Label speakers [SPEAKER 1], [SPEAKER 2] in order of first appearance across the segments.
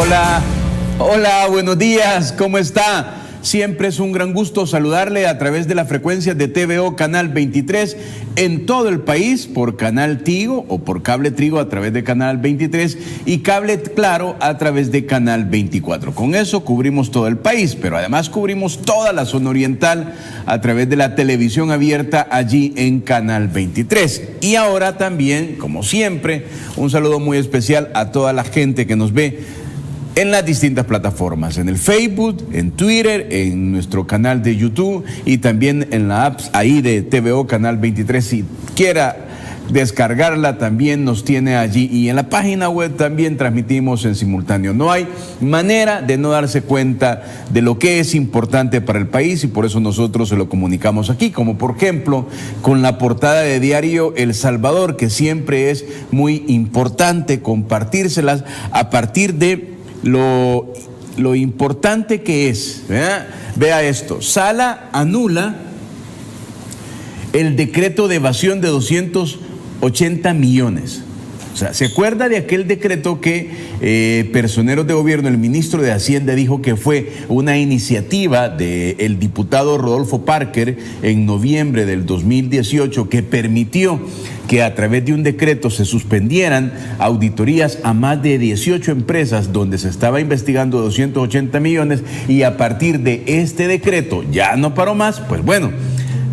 [SPEAKER 1] Hola, hola, buenos días, ¿cómo está? Siempre es un gran gusto saludarle a través de las frecuencias de TVO Canal 23 en todo el país, por Canal Tigo o por Cable Trigo a través de Canal 23 y Cable Claro a través de Canal 24. Con eso cubrimos todo el país, pero además cubrimos toda la zona oriental a través de la televisión abierta allí en Canal 23. Y ahora también, como siempre, un saludo muy especial a toda la gente que nos ve en las distintas plataformas, en el Facebook, en Twitter, en nuestro canal de YouTube y también en la app ahí de TVO Canal 23. Si quiera descargarla, también nos tiene allí, y en la página web también transmitimos en simultáneo. No hay manera de no darse cuenta de lo que es importante para el país, y por eso nosotros se lo comunicamos aquí, como por ejemplo con la portada de diario El Salvador, que siempre es muy importante compartírselas a partir de lo importante que es, ¿verdad? Vea esto: Sala anula el decreto de evasión de 280 millones. O sea, ¿se acuerda de aquel decreto que personeros de gobierno, el ministro de Hacienda dijo que fue una iniciativa del diputado Rodolfo Parker en noviembre del 2018 que permitió que a través de un decreto se suspendieran auditorías a más de 18 empresas donde se estaba investigando 280 millones, y a partir de este decreto ya no paró más? Pues bueno,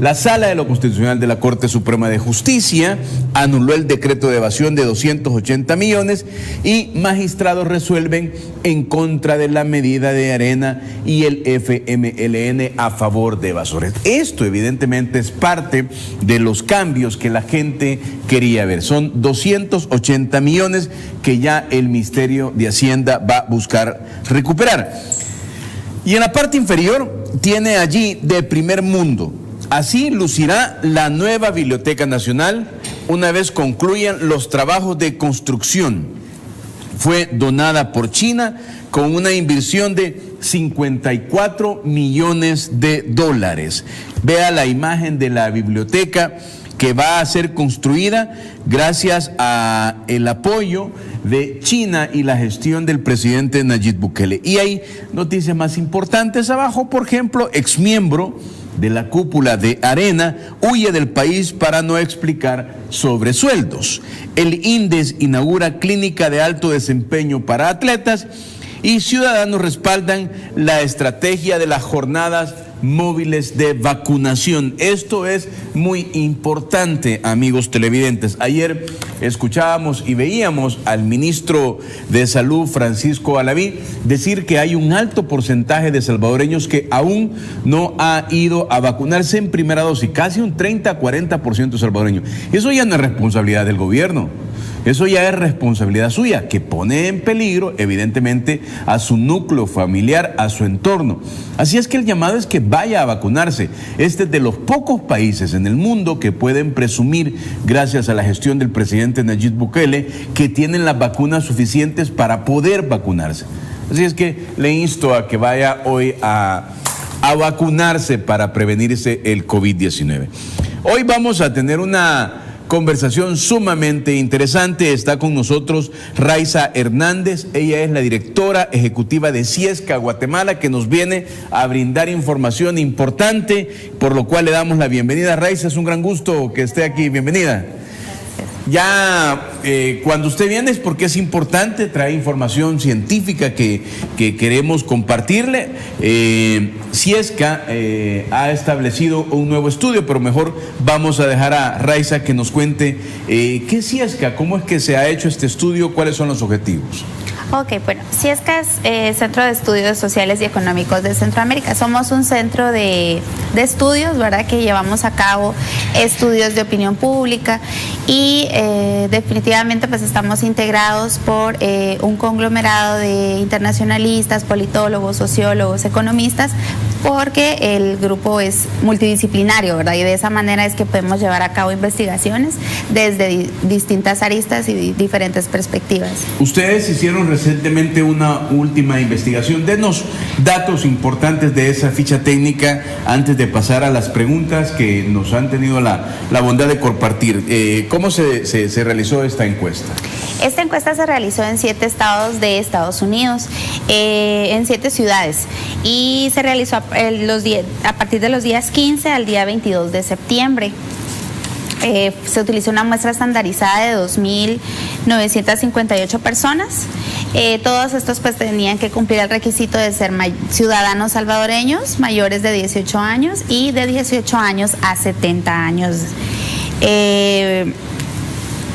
[SPEAKER 1] la Sala de lo Constitucional de la Corte Suprema de Justicia anuló el decreto de evasión de 280 millones y magistrados resuelven en contra de la medida de Arena y el FMLN a favor de evasores. Esto evidentemente es parte de los cambios que la gente quería ver. Son 280 millones que ya el Ministerio de Hacienda va a buscar recuperar. Y en la parte inferior tiene allí de primer mundo: así lucirá la nueva Biblioteca Nacional una vez concluyan los trabajos de construcción. Fue donada por China con una inversión de 54 millones de dólares. Vea la imagen de la biblioteca que va a ser construida gracias al apoyo de China y la gestión del presidente Nayib Bukele. Y hay noticias más importantes abajo. Por ejemplo, exmiembro de la cúpula de Arena huye del país para no explicar sobre sueldos. El INDES inaugura clínica de alto desempeño para atletas, y ciudadanos respaldan la estrategia de las jornadas móviles de vacunación. Esto es muy importante, amigos televidentes. Ayer escuchábamos y veíamos al ministro de Salud, Francisco Alaví, decir que hay un alto porcentaje de salvadoreños que aún no ha ido a vacunarse en primera dosis, casi un 30-40% de salvadoreños. Eso ya no es responsabilidad del gobierno. Eso ya es responsabilidad suya, que pone en peligro, evidentemente, a su núcleo familiar, a su entorno. Así es que el llamado es que vaya a vacunarse. Este es de los pocos países en el mundo que pueden presumir, gracias a la gestión del presidente Nayib Bukele, que tienen las vacunas suficientes para poder vacunarse. Así es que le insto a que vaya hoy a vacunarse para prevenirse el COVID-19. Hoy vamos a tener una conversación sumamente interesante. Está con nosotros Raiza Hernández. Ella es la directora ejecutiva de Ciesca Guatemala, que nos viene a brindar información importante, por lo cual le damos la bienvenida. Raiza, es un gran gusto que esté aquí. Bienvenida. Ya cuando usted viene es porque es importante, trae información científica que queremos compartirle. Ciesca ha establecido un nuevo estudio, pero mejor vamos a dejar a Raiza que nos cuente qué es Ciesca, cómo es que se ha hecho este estudio, cuáles son los objetivos.
[SPEAKER 2] Ok, bueno, Ciesca es Centro de Estudios Sociales y Económicos de Centroamérica. Somos un centro de estudios, ¿verdad?, que llevamos a cabo estudios de opinión pública, y definitivamente pues estamos integrados por un conglomerado de internacionalistas, politólogos, sociólogos, economistas, porque el grupo es multidisciplinario, ¿verdad? Y de esa manera es que podemos llevar a cabo investigaciones desde distintas aristas y diferentes perspectivas.
[SPEAKER 1] Ustedes hicieron recientemente una última investigación. Denos datos importantes de esa ficha técnica antes de pasar a las preguntas que nos han tenido la bondad de compartir. ¿Cómo se realizó esta encuesta?
[SPEAKER 2] Esta encuesta se realizó en 7 estados de Estados Unidos, en 7 ciudades, y se realizó a partir de los días 15 al día 22 de septiembre. Se utilizó una muestra estandarizada de 2.958 personas. Todos estos pues tenían que cumplir el requisito de ser ciudadanos salvadoreños, mayores de 18 años y de 18 años a 70 años.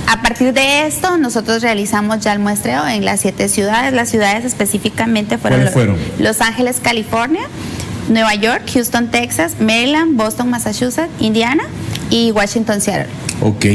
[SPEAKER 2] A partir de esto, nosotros realizamos ya el muestreo en las 7 ciudades. Las ciudades específicamente fueron Los Ángeles, California, Nueva York, Houston, Texas, Maryland, Boston, Massachusetts, Indiana y Washington, Seattle.
[SPEAKER 1] Ok.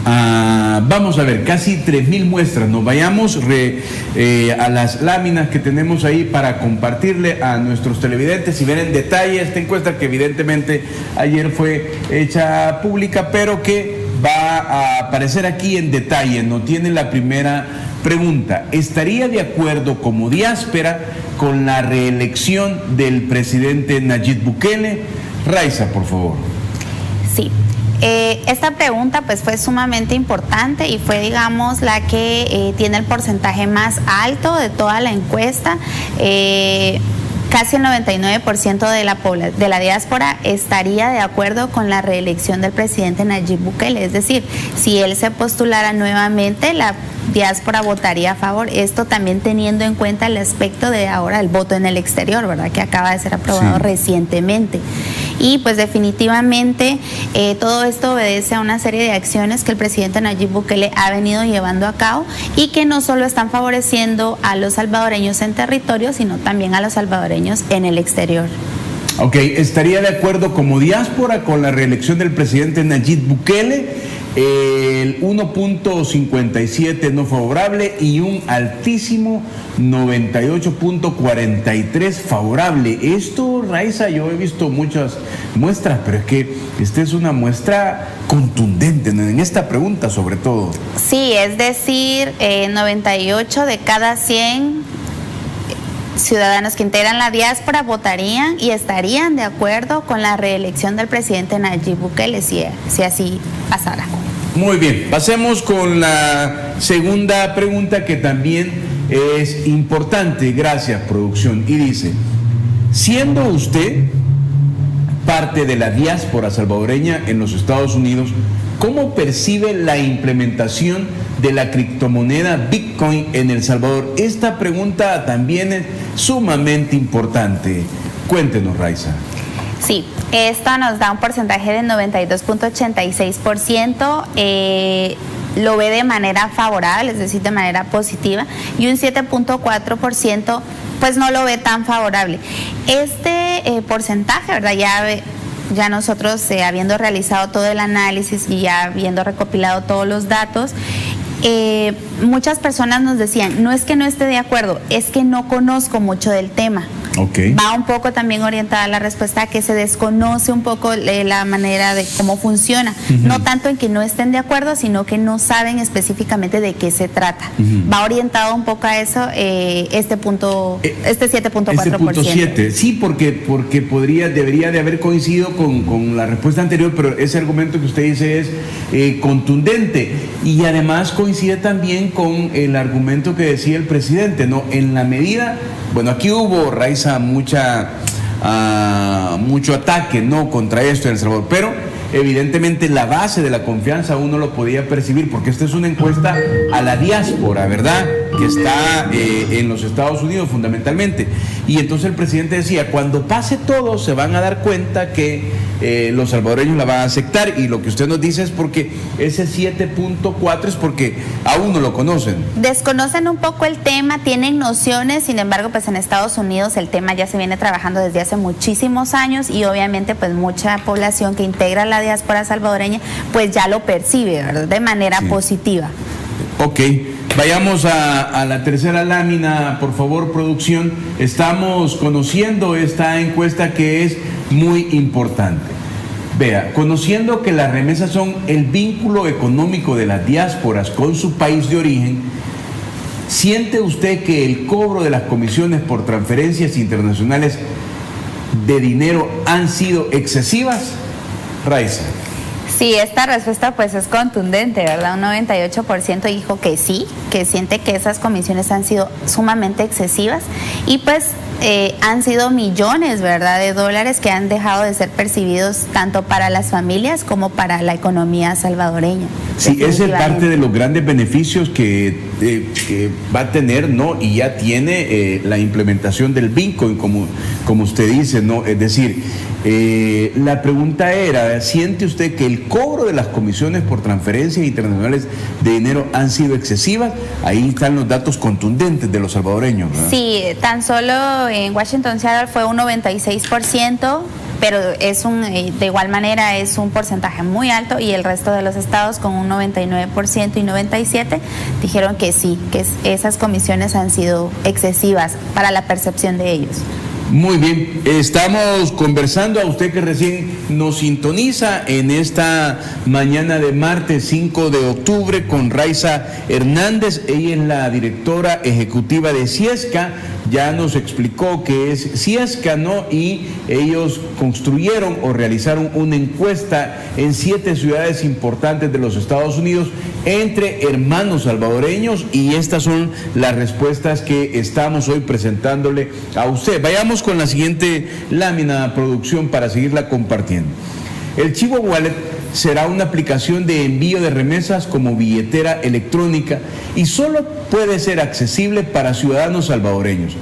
[SPEAKER 1] Vamos a ver, casi 3.000 muestras. Nos vayamos a las láminas que tenemos ahí para compartirle a nuestros televidentes y ver en detalle esta encuesta que evidentemente ayer fue hecha pública, pero que va a aparecer aquí en detalle. No tiene la primera pregunta. ¿Estaría de acuerdo como diáspora con la reelección del presidente Nayib Bukele? Raiza, por favor.
[SPEAKER 2] Sí. Esta pregunta pues fue sumamente importante y fue, digamos, la que tiene el porcentaje más alto de toda la encuesta. Casi el 99% de la diáspora estaría de acuerdo con la reelección del presidente Nayib Bukele. Es decir, si él se postulara nuevamente, la diáspora votaría a favor. Esto también teniendo en cuenta el aspecto de ahora el voto en el exterior, ¿verdad? Que acaba de ser aprobado recientemente. Y pues definitivamente todo esto obedece a una serie de acciones que el presidente Nayib Bukele ha venido llevando a cabo y que no solo están favoreciendo a los salvadoreños en territorio, sino también a los salvadoreños en el exterior.
[SPEAKER 1] Ok, ¿estaría de acuerdo como diáspora con la reelección del presidente Nayib Bukele? El 1.57 no favorable y un altísimo 98.43 favorable. Esto, Raiza, yo he visto muchas muestras, pero es que esta es una muestra contundente en esta pregunta sobre todo.
[SPEAKER 2] Sí, es decir, 98 de cada 100 ciudadanos que integran la diáspora votarían y estarían de acuerdo con la reelección del presidente Nayib Bukele si así pasara.
[SPEAKER 1] Muy bien, pasemos con la segunda pregunta que también es importante. Gracias, producción. Y dice, siendo usted parte de la diáspora salvadoreña en los Estados Unidos, ¿cómo percibe la implementación de la criptomoneda Bitcoin en El Salvador? Esta pregunta también es sumamente importante. Cuéntenos, Raiza.
[SPEAKER 2] Sí, esto nos da un porcentaje de 92.86%, lo ve de manera favorable, es decir, de manera positiva, y un 7.4% pues no lo ve tan favorable. Este porcentaje, ¿verdad? Ya nosotros, habiendo realizado todo el análisis y ya habiendo recopilado todos los datos, muchas personas nos decían, no es que no esté de acuerdo, es que no conozco mucho del tema.
[SPEAKER 1] Okay.
[SPEAKER 2] Va un poco también orientada a la respuesta, que se desconoce un poco la manera de cómo funciona. No tanto en que no estén de acuerdo, sino que no saben específicamente de qué se trata. Va orientado un poco a eso este 7.4%.
[SPEAKER 1] Sí, porque debería de haber coincidido con la respuesta anterior, pero ese argumento que usted dice es contundente y además coincide también con el argumento que decía el presidente, ¿no? En la medida, bueno, aquí hubo, Raiza, mucho ataque, ¿no?, contra esto en El Salvador, pero evidentemente la base de la confianza uno lo podía percibir, porque esta es una encuesta a la diáspora, ¿verdad?, que está en los Estados Unidos fundamentalmente. Y entonces el presidente decía, cuando pase todo se van a dar cuenta que los salvadoreños la van a aceptar, y lo que usted nos dice es porque ese 7.4 es porque aún no lo conocen.
[SPEAKER 2] Desconocen un poco el tema, tienen nociones, sin embargo pues en Estados Unidos el tema ya se viene trabajando desde hace muchísimos años y obviamente pues mucha población que integra la diáspora salvadoreña pues ya lo percibe, ¿verdad?, de manera positiva.
[SPEAKER 1] Ok, Vayamos a la tercera lámina, por favor, producción. Estamos conociendo esta encuesta que es muy importante. Vea, conociendo que las remesas son el vínculo económico de las diásporas con su país de origen, ¿siente usted que el cobro de las comisiones por transferencias internacionales de dinero han sido excesivas? Raiza.
[SPEAKER 2] Sí, esta respuesta pues es contundente, ¿verdad? Un 98% dijo que sí, que siente que esas comisiones han sido sumamente excesivas y pues han sido millones, ¿verdad?, de dólares que han dejado de ser percibidos tanto para las familias como para la economía salvadoreña.
[SPEAKER 1] Sí, ese es parte de los grandes beneficios que va a tener, ¿no? Y ya tiene la implementación del Bitcoin, como usted dice, ¿no? Es decir, la pregunta era, ¿siente usted que el cobro de las comisiones por transferencias internacionales de dinero han sido excesivas? Ahí están los datos contundentes de los salvadoreños, ¿verdad?
[SPEAKER 2] Sí, tan solo en Washington, Seattle fue un 96%, pero de igual manera es un porcentaje muy alto, y el resto de los estados con un 99% y 97% dijeron que sí, que esas comisiones han sido excesivas para la percepción de ellos.
[SPEAKER 1] Muy bien, estamos conversando a usted que recién nos sintoniza en esta mañana de martes 5 de octubre con Raiza Hernández. Ella es la directora ejecutiva de Ciesca. Ya nos explicó qué es Ciesca, ¿no? Y ellos construyeron o realizaron una encuesta en 7 ciudades importantes de los Estados Unidos entre hermanos salvadoreños, y estas son las respuestas que estamos hoy presentándole a usted. Vayamos con la siguiente lámina, producción, para seguirla compartiendo. El Chivo Wallet será una aplicación de envío de remesas como billetera electrónica y solo puede ser accesible para ciudadanos salvadoreños.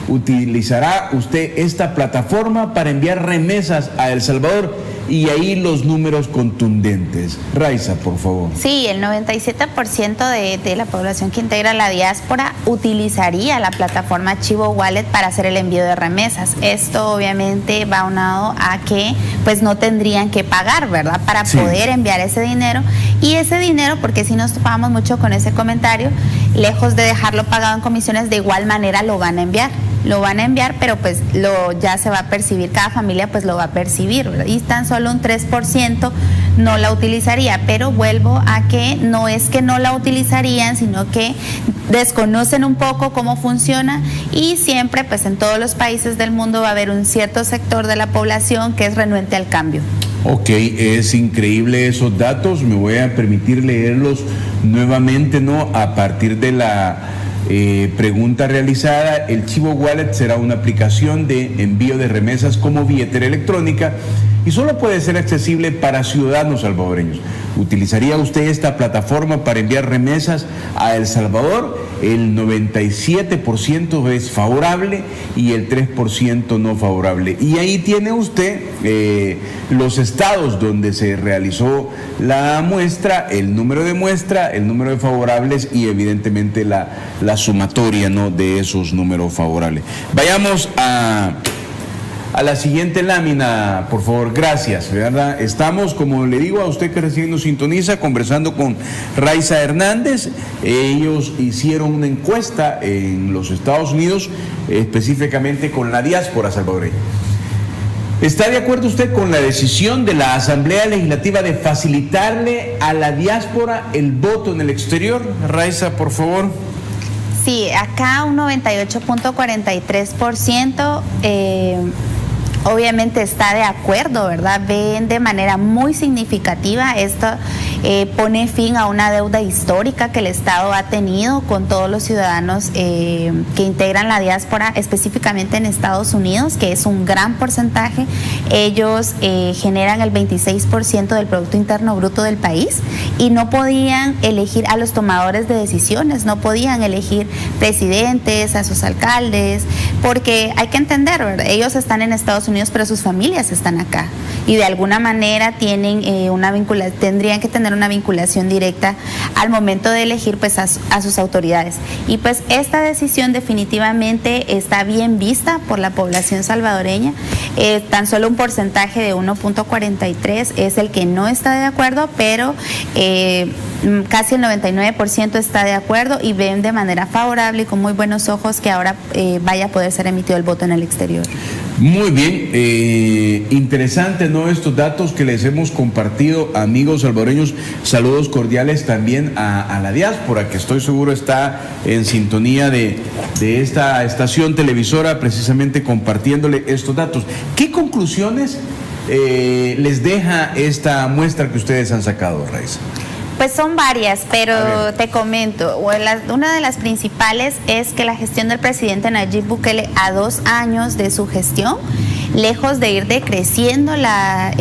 [SPEAKER 1] ¿Utilizará usted esta plataforma para enviar remesas a El Salvador? Y ahí los números contundentes. Raiza, por favor.
[SPEAKER 2] Sí, el 97% de la población que integra la diáspora utilizaría la plataforma Chivo Wallet para hacer el envío de remesas. Esto obviamente va aunado a que pues no tendrían que pagar, ¿verdad?, para poder enviar ese dinero. Y ese dinero, porque si nos topamos mucho con ese comentario, lejos de dejarlo pagado en comisiones, de igual manera lo van a enviar. Lo van a enviar, pero pues ya se va a percibir, cada familia pues lo va a percibir, ¿verdad? Y tan solo un 3% no la utilizaría, pero vuelvo a que no es que no la utilizarían, sino que desconocen un poco cómo funciona, y siempre pues en todos los países del mundo va a haber un cierto sector de la población que es renuente al cambio.
[SPEAKER 1] Ok, es increíble esos datos, me voy a permitir leerlos nuevamente, ¿no? A partir de la pregunta realizada, el Chivo Wallet será una aplicación de envío de remesas como billetera electrónica y solo puede ser accesible para ciudadanos salvadoreños. ¿Utilizaría usted esta plataforma para enviar remesas a El Salvador? El 97% es favorable y el 3% no favorable. Y ahí tiene usted los estados donde se realizó la muestra, el número de muestra, el número de favorables y evidentemente la sumatoria, ¿no?, de esos números favorables. Vayamos a la siguiente lámina, por favor. Gracias, ¿verdad? Estamos, como le digo a usted que recién nos sintoniza, conversando con Raiza Hernández. Ellos hicieron una encuesta en los Estados Unidos, específicamente con la diáspora salvadoreña. ¿Está de acuerdo usted con la decisión de la Asamblea Legislativa de facilitarle a la diáspora el voto en el exterior? Raiza, por favor.
[SPEAKER 2] Sí, acá un 98.43% obviamente está de acuerdo, ¿verdad? Ven de manera muy significativa esto. Pone fin a una deuda histórica que el Estado ha tenido con todos los ciudadanos que integran la diáspora, específicamente en Estados Unidos, que es un gran porcentaje. Ellos generan el 26% del Producto Interno Bruto del país y no podían elegir a los tomadores de decisiones, no podían elegir presidentes, a sus alcaldes, porque hay que entender, ¿verdad? Ellos están en Estados Unidos, pero sus familias están acá. y de alguna manera tienen tendrían que tener una vinculación directa al momento de elegir pues a sus autoridades. Y pues esta decisión definitivamente está bien vista por la población salvadoreña. Tan solo un porcentaje de 1.43 es el que no está de acuerdo, pero casi el 99% está de acuerdo y ven de manera favorable y con muy buenos ojos que ahora vaya a poder ser emitido el voto en el exterior.
[SPEAKER 1] Muy bien, interesante, ¿no? Estos datos que les hemos compartido, amigos salvadoreños. Saludos cordiales también a la diáspora, que estoy seguro está en sintonía de esta estación televisora, precisamente compartiéndole estos datos. ¿Qué conclusiones les deja esta muestra que ustedes han sacado, Raiza?
[SPEAKER 2] Pues son varias, pero te comento, una de las principales es que la gestión del presidente Nayib Bukele a 2 años de su gestión, lejos de ir decreciendo la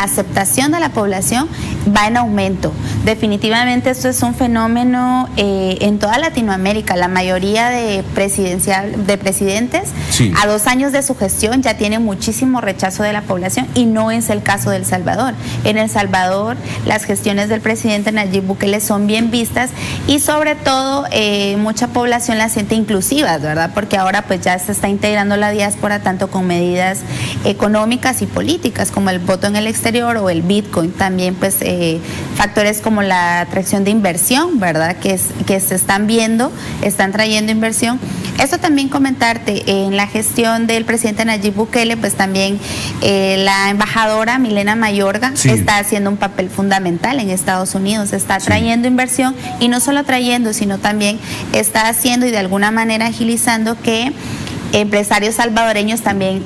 [SPEAKER 2] aceptación de la población, va en aumento. Definitivamente esto es un fenómeno en toda Latinoamérica. La mayoría de presidentes
[SPEAKER 1] sí,
[SPEAKER 2] a 2 años de su gestión ya tienen muchísimo rechazo de la población y no es el caso de El Salvador. En El Salvador las gestiones del presidente Nayib Bukele son bien vistas y sobre todo mucha población la siente inclusivas, ¿verdad? Porque ahora pues ya se está integrando la diáspora tanto con medidas económicas y políticas como el voto en el exterior o el Bitcoin, también pues factores como la atracción de inversión, ¿verdad? Que se están viendo, están trayendo inversión. Esto también comentarte, en la gestión del presidente Nayib Bukele, pues también la embajadora Milena Mayorga
[SPEAKER 1] sí,
[SPEAKER 2] está haciendo un papel fundamental en Estados Unidos, está trayendo inversión y no solo trayendo, sino también está haciendo y de alguna manera agilizando que empresarios salvadoreños también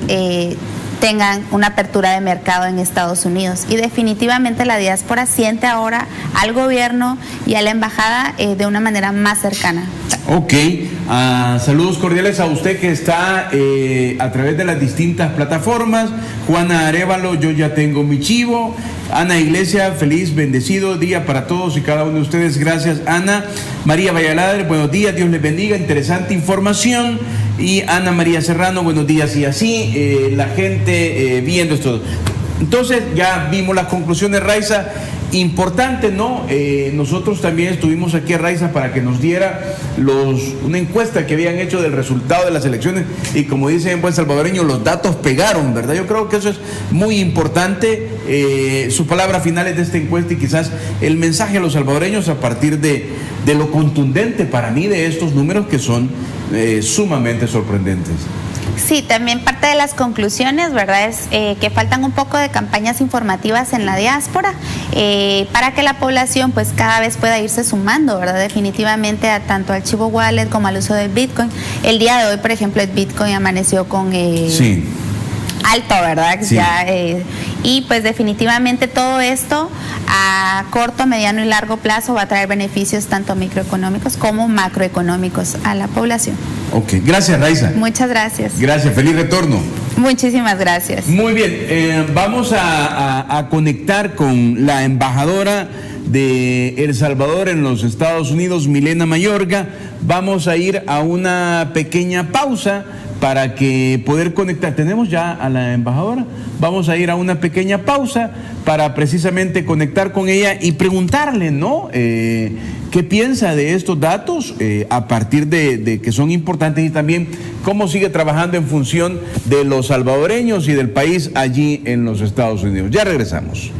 [SPEAKER 2] tengan una apertura de mercado en Estados Unidos. Y definitivamente la diáspora siente ahora al gobierno y a la embajada de una manera más cercana.
[SPEAKER 1] Ok, saludos cordiales a usted que está a través de las distintas plataformas. Juana Arevalo, yo ya tengo mi chivo. Ana Iglesia, feliz, bendecido día para todos y cada uno de ustedes. Gracias, Ana. María Vallaladre, buenos días, Dios les bendiga, interesante información. Y Ana María Serrano, buenos días. Y así la gente viendo esto. Entonces ya vimos las conclusiones, Raiza. Importante, ¿no? Nosotros también estuvimos aquí a Raiza para que nos diera una encuesta que habían hecho del resultado de las elecciones y como dice en buen salvadoreño, los datos pegaron, ¿verdad? Yo creo que eso es muy importante, sus palabras finales de esta encuesta y quizás el mensaje a los salvadoreños a partir de lo contundente para mí de estos números que son sumamente sorprendentes.
[SPEAKER 2] Sí, también parte de las conclusiones, ¿verdad? Es que faltan un poco de campañas informativas en la diáspora para que la población pues cada vez pueda irse sumando, ¿verdad? Definitivamente a tanto al Chivo Wallet como al uso del Bitcoin. El día de hoy, por ejemplo, el Bitcoin amaneció con
[SPEAKER 1] sí,
[SPEAKER 2] alto, ¿verdad?
[SPEAKER 1] Sí.
[SPEAKER 2] Ya, y pues definitivamente todo esto a corto, mediano y largo plazo va a traer beneficios tanto microeconómicos como macroeconómicos a la población.
[SPEAKER 1] Ok, gracias, Raiza.
[SPEAKER 2] Muchas gracias.
[SPEAKER 1] Gracias, feliz retorno.
[SPEAKER 2] Muchísimas gracias.
[SPEAKER 1] Muy bien, vamos a conectar con la embajadora de El Salvador en los Estados Unidos, Milena Mayorga. Vamos a ir a una pequeña pausa para que poder conectar. ¿Tenemos ya a la embajadora? Vamos a ir a una pequeña pausa para precisamente conectar con ella y preguntarle, ¿no? ¿Qué piensa de estos datos a partir de que son importantes y también cómo sigue trabajando en función de los salvadoreños y del país allí en los Estados Unidos? Ya regresamos.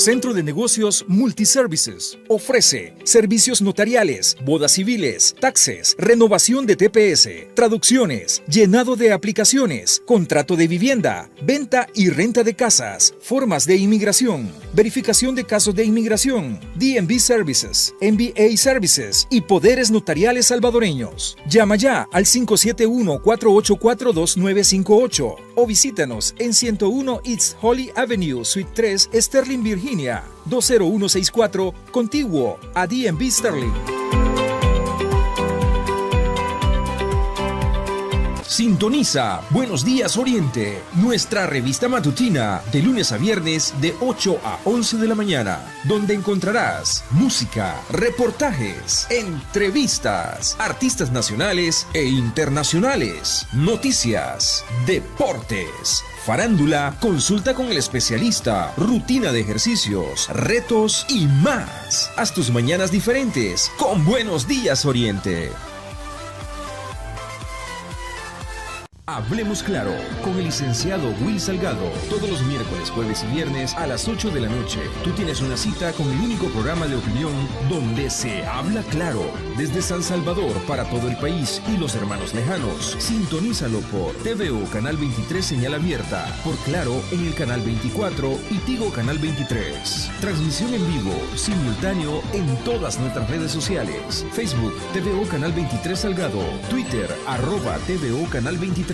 [SPEAKER 3] Centro de Negocios Multiservices. Ofrece servicios notariales, bodas civiles, taxes, renovación de TPS, traducciones, llenado de aplicaciones, contrato de vivienda, venta y renta de casas, formas de inmigración, verificación de casos de inmigración, DMV Services, MBA Services y poderes notariales salvadoreños. Llama ya al 571-484-2958 o visítanos en 101 East Holly Avenue, Suite 3, Sterling, Virginia, 20164, contiguo a DMV Sterling. Sintoniza Buenos Días Oriente, nuestra revista matutina de lunes a viernes de 8 a 11 de la mañana, donde encontrarás música, reportajes, entrevistas, artistas nacionales e internacionales, noticias, deportes, farándula, consulta con el especialista, rutina de ejercicios, retos y más. Haz tus mañanas diferentes con Buenos Días Oriente. Hablemos Claro con el licenciado Will Salgado. Todos los miércoles, jueves y viernes a las 8 de la noche. Tú tienes una cita con el único programa de opinión donde se habla claro. Desde San Salvador para todo el país y los hermanos lejanos. Sintonízalo por TVO Canal 23 señal abierta. Por Claro en el Canal 24 y Tigo Canal 23. Transmisión en vivo, simultáneo en todas nuestras redes sociales. Facebook, TVO Canal 23 Salgado. Twitter, @TVO Canal 23.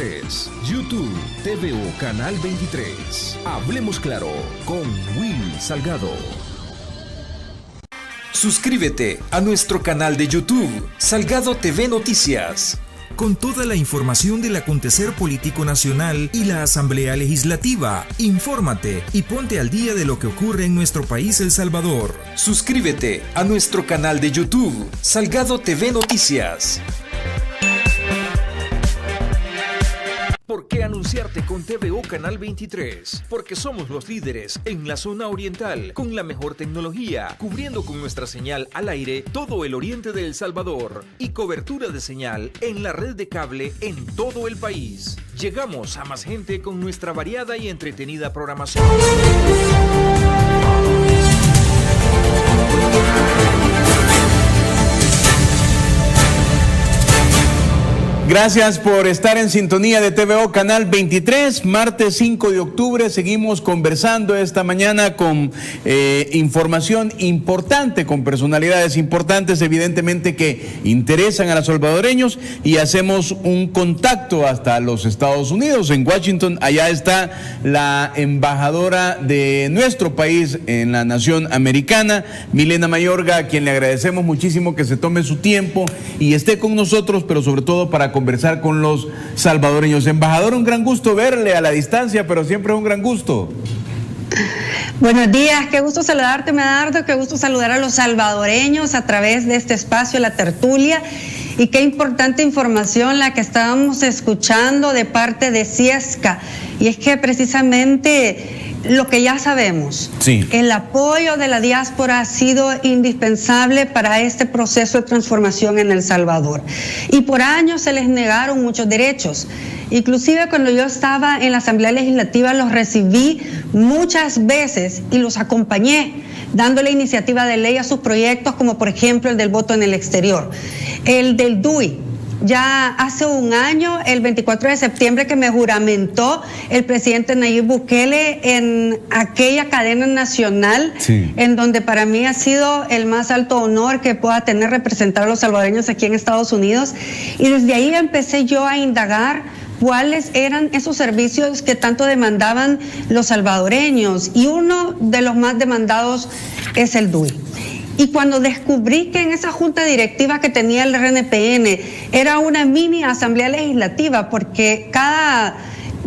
[SPEAKER 3] YouTube, TVO Canal 23. Hablemos Claro con Will Salgado. Suscríbete a nuestro canal de YouTube, Salgado TV Noticias, con toda la información del acontecer político nacional y la Asamblea Legislativa. Infórmate y ponte al día de lo que ocurre en nuestro país, El Salvador. Suscríbete a nuestro canal de YouTube, Salgado TV Noticias. ¿Por qué anunciarte con TVO Canal 23? Porque somos los líderes en la zona oriental, con la mejor tecnología, cubriendo con nuestra señal al aire todo el oriente de El Salvador y cobertura de señal en la red de cable en todo el país. Llegamos a más gente con nuestra variada y entretenida programación.
[SPEAKER 1] Gracias por estar en sintonía de TVO Canal 23, martes 5 de octubre. Seguimos conversando esta mañana con información importante, con personalidades importantes, evidentemente que interesan a los salvadoreños, y hacemos un contacto hasta los Estados Unidos. En Washington, allá está la embajadora de nuestro país en la nación americana, Milena Mayorga, a quien le agradecemos muchísimo que se tome su tiempo y esté con nosotros, pero sobre todo para conversar con los salvadoreños. Embajador, un gran gusto verle a la distancia, pero siempre es un gran gusto.
[SPEAKER 4] Buenos días, qué gusto saludarte, Medardo, qué gusto saludar a los salvadoreños a través de este espacio, La Tertulia, y qué importante información la que estábamos escuchando de parte de Ciesca, y es que precisamente lo que ya sabemos, sí, el apoyo de la diáspora ha sido indispensable para este proceso de transformación en El Salvador, y por años se les negaron muchos derechos. Inclusive cuando yo estaba en la Asamblea Legislativa los recibí muchas veces y los acompañé dándole iniciativa de ley a sus proyectos, como por ejemplo el del voto en el exterior, el del DUI. Ya hace un año, el 24 de septiembre, que me juramentó el presidente Nayib Bukele en aquella cadena nacional, sí, en donde para mí ha sido el más alto honor que pueda tener representar a los salvadoreños aquí en Estados Unidos. Y desde ahí empecé yo a indagar cuáles eran esos servicios que tanto demandaban los salvadoreños, y uno de los más demandados es el DUI. Y cuando descubrí que en esa junta directiva que tenía el RNPN era una mini asamblea legislativa, porque cada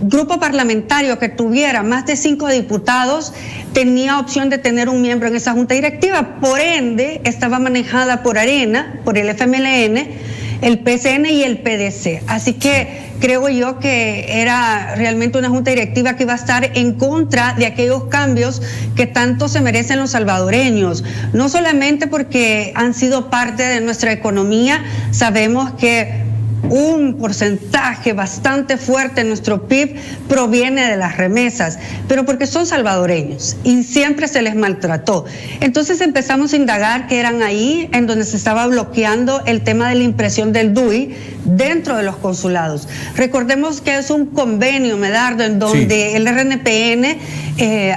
[SPEAKER 4] grupo parlamentario que tuviera más de 5 diputados tenía opción de tener un miembro en esa junta directiva, por ende estaba manejada por Arena, por el FMLN, el PCN y el PDC. Así que creo yo que era realmente una junta directiva que iba a estar en contra de aquellos cambios que tanto se merecen los salvadoreños, no solamente porque han sido parte de nuestra economía. Sabemos que un porcentaje bastante fuerte en nuestro PIB proviene de las remesas, pero porque son salvadoreños y siempre se les maltrató. Entonces empezamos a indagar que eran ahí en donde se estaba bloqueando el tema de la impresión del DUI dentro de los consulados. Recordemos que es un convenio, Medardo, en donde el RNPN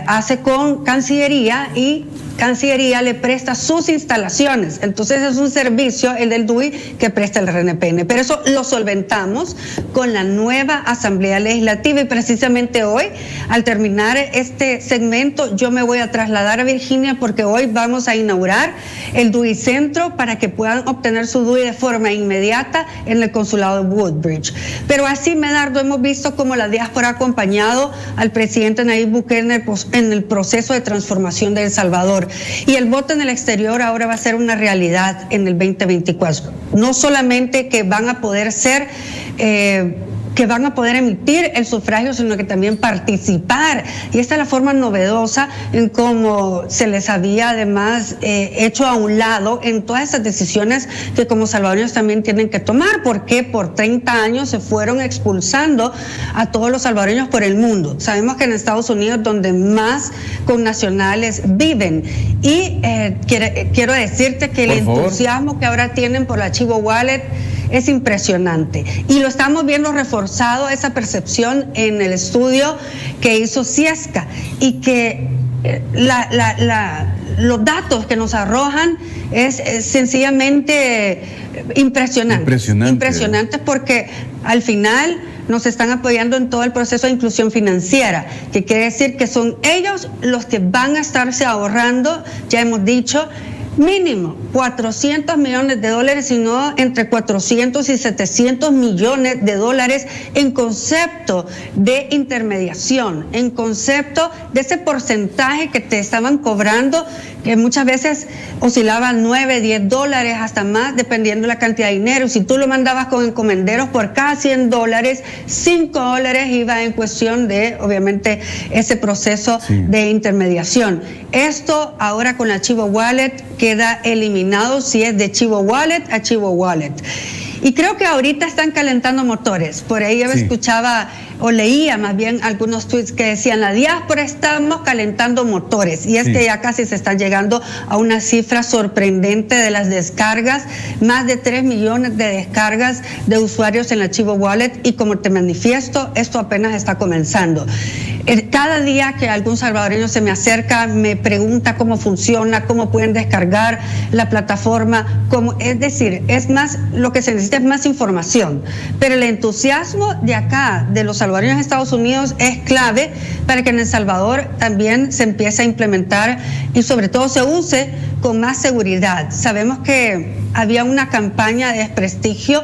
[SPEAKER 4] hace con Cancillería y Cancillería le presta sus instalaciones. Entonces es un servicio, el del DUI, que presta el RNPN. Pero eso lo solventamos con la nueva Asamblea Legislativa y precisamente hoy, al terminar este segmento, yo me voy a trasladar a Virginia porque hoy vamos a inaugurar el DUI Centro para que puedan obtener su DUI de forma inmediata en el consulado de Woodbridge. Pero así, Medardo, hemos visto cómo la diáspora ha acompañado al presidente Nayib Bukele en el proceso de transformación de El Salvador. Y el voto en el exterior ahora va a ser una realidad en el 2024. No solamente que van a poder ser que van a poder emitir el sufragio, sino que también participar. Y esta es la forma novedosa en cómo se les había además hecho a un lado en todas esas decisiones que como salvadoreños también tienen que tomar, porque por 30 años se fueron expulsando a todos los salvadoreños por el mundo. Sabemos que en Estados Unidos donde más connacionales viven. Y quiero decirte que el entusiasmo que ahora tienen por la Chivo Wallet es impresionante y lo estamos viendo reforzado esa percepción en el estudio que hizo Ciesca y que los datos que nos arrojan es sencillamente impresionante porque al final nos están apoyando en todo el proceso de inclusión financiera, que quiere decir que son ellos los que van a estarse ahorrando, ya hemos dicho, mínimo 400 millones de dólares, sino entre 400 y 700 millones de dólares en concepto de intermediación, en concepto de ese porcentaje que te estaban cobrando, que muchas veces oscilaba 9, 10 dólares, hasta más, dependiendo de la cantidad de dinero. Si tú lo mandabas con encomenderos por cada 100 dólares, 5 dólares iba en cuestión de, obviamente, ese proceso de intermediación. Esto ahora con la Chivo Wallet queda eliminado si es de Chivo Wallet a Chivo Wallet. Y creo que ahorita están calentando motores. Por ahí yo escuchaba o leía más bien algunos tweets que decían: la diáspora estamos calentando motores. Y es que ya casi se están llegando a una cifra sorprendente de las descargas, más de 3 millones de descargas de usuarios en la Chivo Wallet. Y como te manifiesto, esto apenas está comenzando. Cada día que algún salvadoreño se me acerca, me pregunta cómo funciona, cómo pueden descargar la plataforma, es decir, es más, lo que se necesita es más información. Pero el entusiasmo de acá, de los salvadoreños en Estados Unidos, es clave para que en El Salvador también se empiece a implementar y sobre todo se use con más seguridad. Sabemos que había una campaña de desprestigio,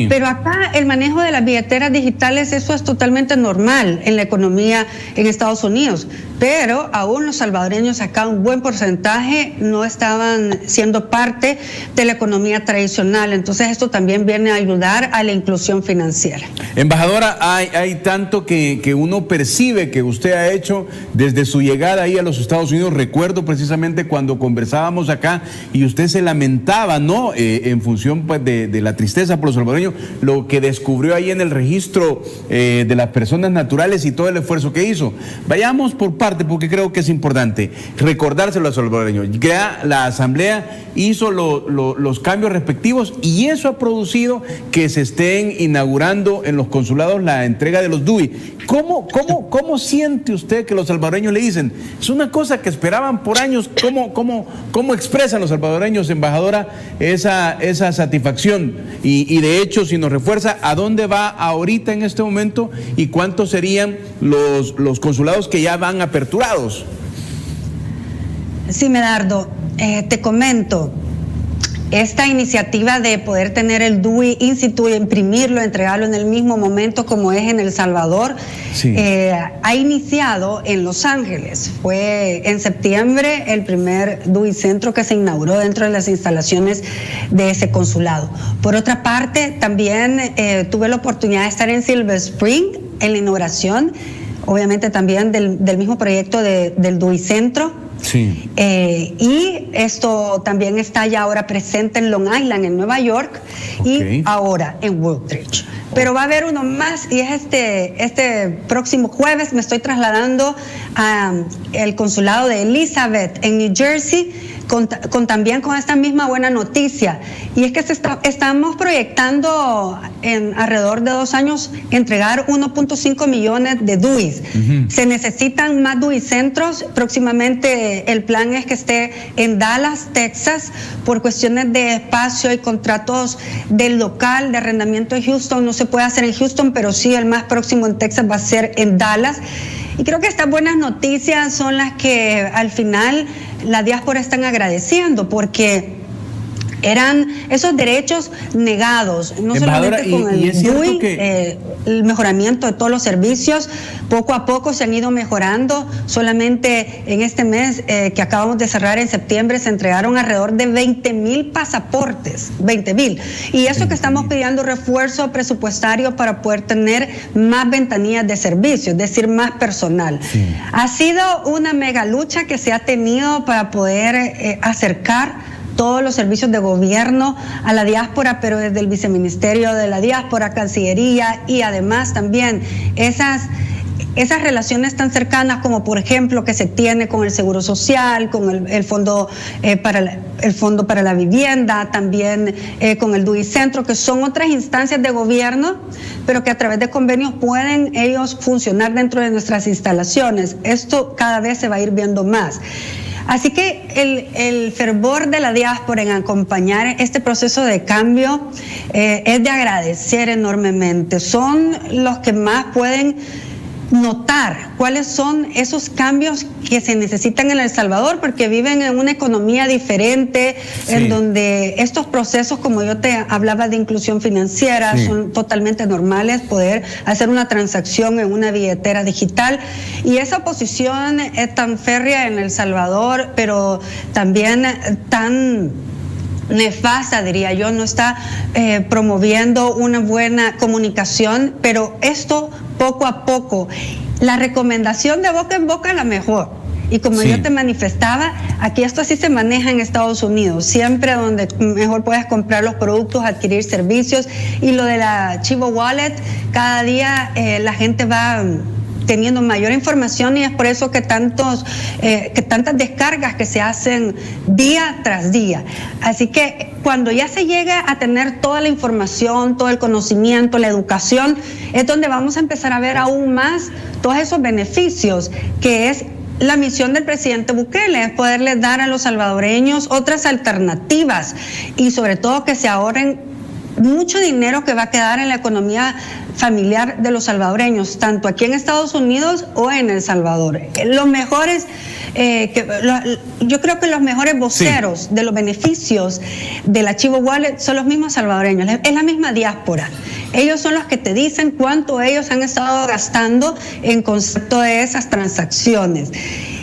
[SPEAKER 4] pero acá el manejo de las billeteras digitales, eso es totalmente normal en la economía en Estados Unidos, pero aún los salvadoreños acá un buen porcentaje no estaban siendo parte de la economía tradicional. Entonces esto también viene a ayudar a la inclusión financiera.
[SPEAKER 1] Embajadora, hay tanto que uno percibe que usted ha hecho desde su llegada ahí a los Estados Unidos. Recuerdo precisamente cuando conversábamos acá y usted se lamentaba, ¿no? En función pues de la tristeza por los salvadoreños, lo que descubrió ahí en el registro de las personas naturales y todo el esfuerzo que hizo. Vayamos por parte, porque creo que es importante recordárselo a los salvadoreños. Ya la Asamblea hizo los cambios respectivos y eso ha producido que se estén inaugurando en los consulados la entrega de los DUI. ¿Cómo siente usted que los salvadoreños le dicen? Es una cosa que esperaban por años. ¿Cómo expresan los salvadoreños, embajadora, esa satisfacción? Y de hecho, si nos refuerza, ¿a dónde va ahorita en este momento y cuántos serían los consulados que ya van aperturados?
[SPEAKER 4] Sí, Medardo, te comento. Esta iniciativa de poder tener el DUI in situ y imprimirlo, entregarlo en el mismo momento como es en El Salvador, ha iniciado en Los Ángeles. Fue en septiembre el primer DUI Centro que se inauguró dentro de las instalaciones de ese consulado. Por otra parte, también tuve la oportunidad de estar en Silver Spring en la inauguración, obviamente también del mismo proyecto del DUI Centro.
[SPEAKER 1] Sí.
[SPEAKER 4] Y esto también está ya ahora presente en Long Island, en Nueva York, y ahora en Woodbridge. Pero va a haber uno más, y es este próximo jueves. Me estoy trasladando al consulado de Elizabeth en New Jersey, también con esta misma buena noticia, y es que estamos proyectando en alrededor de 2 años entregar 1.5 millones de DUIs. Se necesitan más DUI centros. Próximamente el plan es que esté en Dallas, Texas, por cuestiones de espacio y contratos del local de arrendamiento de Houston. No se puede hacer en Houston, pero sí el más próximo en Texas va a ser en Dallas. Y creo que estas buenas noticias son las que al final la diáspora están agradeciendo, porque eran esos derechos negados, no solamente con el DUI, el mejoramiento de todos los servicios. Poco a poco se han ido mejorando. Solamente en este mes que acabamos de cerrar en septiembre se entregaron alrededor de 20,000 pasaportes, 20,000. Y eso que estamos pidiendo refuerzo presupuestario para poder tener más ventanillas de servicio, es decir, más personal. Sí. Ha sido una mega lucha que se ha tenido para poder acercar todos los servicios de gobierno a la diáspora, pero desde el Viceministerio de la Diáspora, Cancillería, y además también esas relaciones tan cercanas como por ejemplo que se tiene con el Seguro Social, con el Fondo para la Vivienda, también con el DUI Centro, que son otras instancias de gobierno, pero que a través de convenios pueden ellos funcionar dentro de nuestras instalaciones. Esto cada vez se va a ir viendo más. Así que el fervor de la diáspora en acompañar este proceso de cambio es de agradecer enormemente. Son los que más pueden notar cuáles son esos cambios que se necesitan en El Salvador, porque viven en una economía diferente, sí, en donde estos procesos, como yo te hablaba de inclusión financiera, sí, son totalmente normales, poder hacer una transacción en una billetera digital, y esa posición es tan férrea en El Salvador, pero también tan nefasta, diría yo, no está promoviendo una buena comunicación, pero esto poco a poco, la recomendación de boca en boca es la mejor. Y como yo te manifestaba, aquí esto así se maneja en Estados Unidos, siempre donde mejor puedes comprar los productos, adquirir servicios. Y lo de la Chivo Wallet, cada día la gente va teniendo mayor información, y es por eso que tantas descargas que se hacen día tras día. Así que cuando ya se llega a tener toda la información, todo el conocimiento, la educación, es donde vamos a empezar a ver aún más todos esos beneficios, que es la misión del presidente Bukele, es poderles dar a los salvadoreños otras alternativas, y sobre todo que se ahorren mucho dinero que va a quedar en la economía familiar de los salvadoreños, tanto aquí en Estados Unidos o en El Salvador. Los mejores, yo creo que los mejores voceros de los beneficios de la Chivo Wallet son los mismos salvadoreños, es la misma diáspora. Ellos son los que te dicen cuánto ellos han estado gastando en concepto de esas transacciones.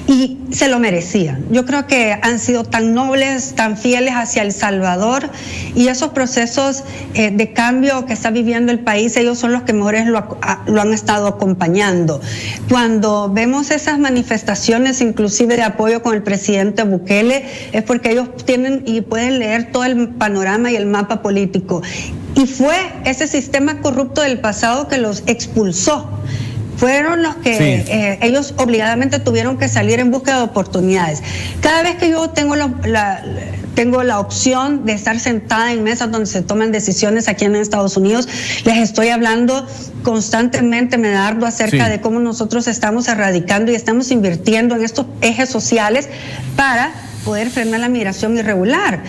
[SPEAKER 4] Y se lo merecían. Yo creo que han sido tan nobles, tan fieles hacia El Salvador, y esos procesos de cambio que está viviendo el país, ellos son los que mejores lo han estado acompañando. Cuando vemos esas manifestaciones, inclusive de apoyo con el presidente Bukele, es porque ellos tienen y pueden leer todo el panorama y el mapa político. Y fue ese sistema corrupto del pasado que los expulsó. Fueron los que ellos obligadamente tuvieron que salir en busca de oportunidades. Cada vez que yo tengo la opción de estar sentada en mesas donde se toman decisiones aquí en Estados Unidos, les estoy hablando constantemente, Medardo, acerca de cómo nosotros estamos erradicando y estamos invirtiendo en estos ejes sociales para poder frenar la migración irregular.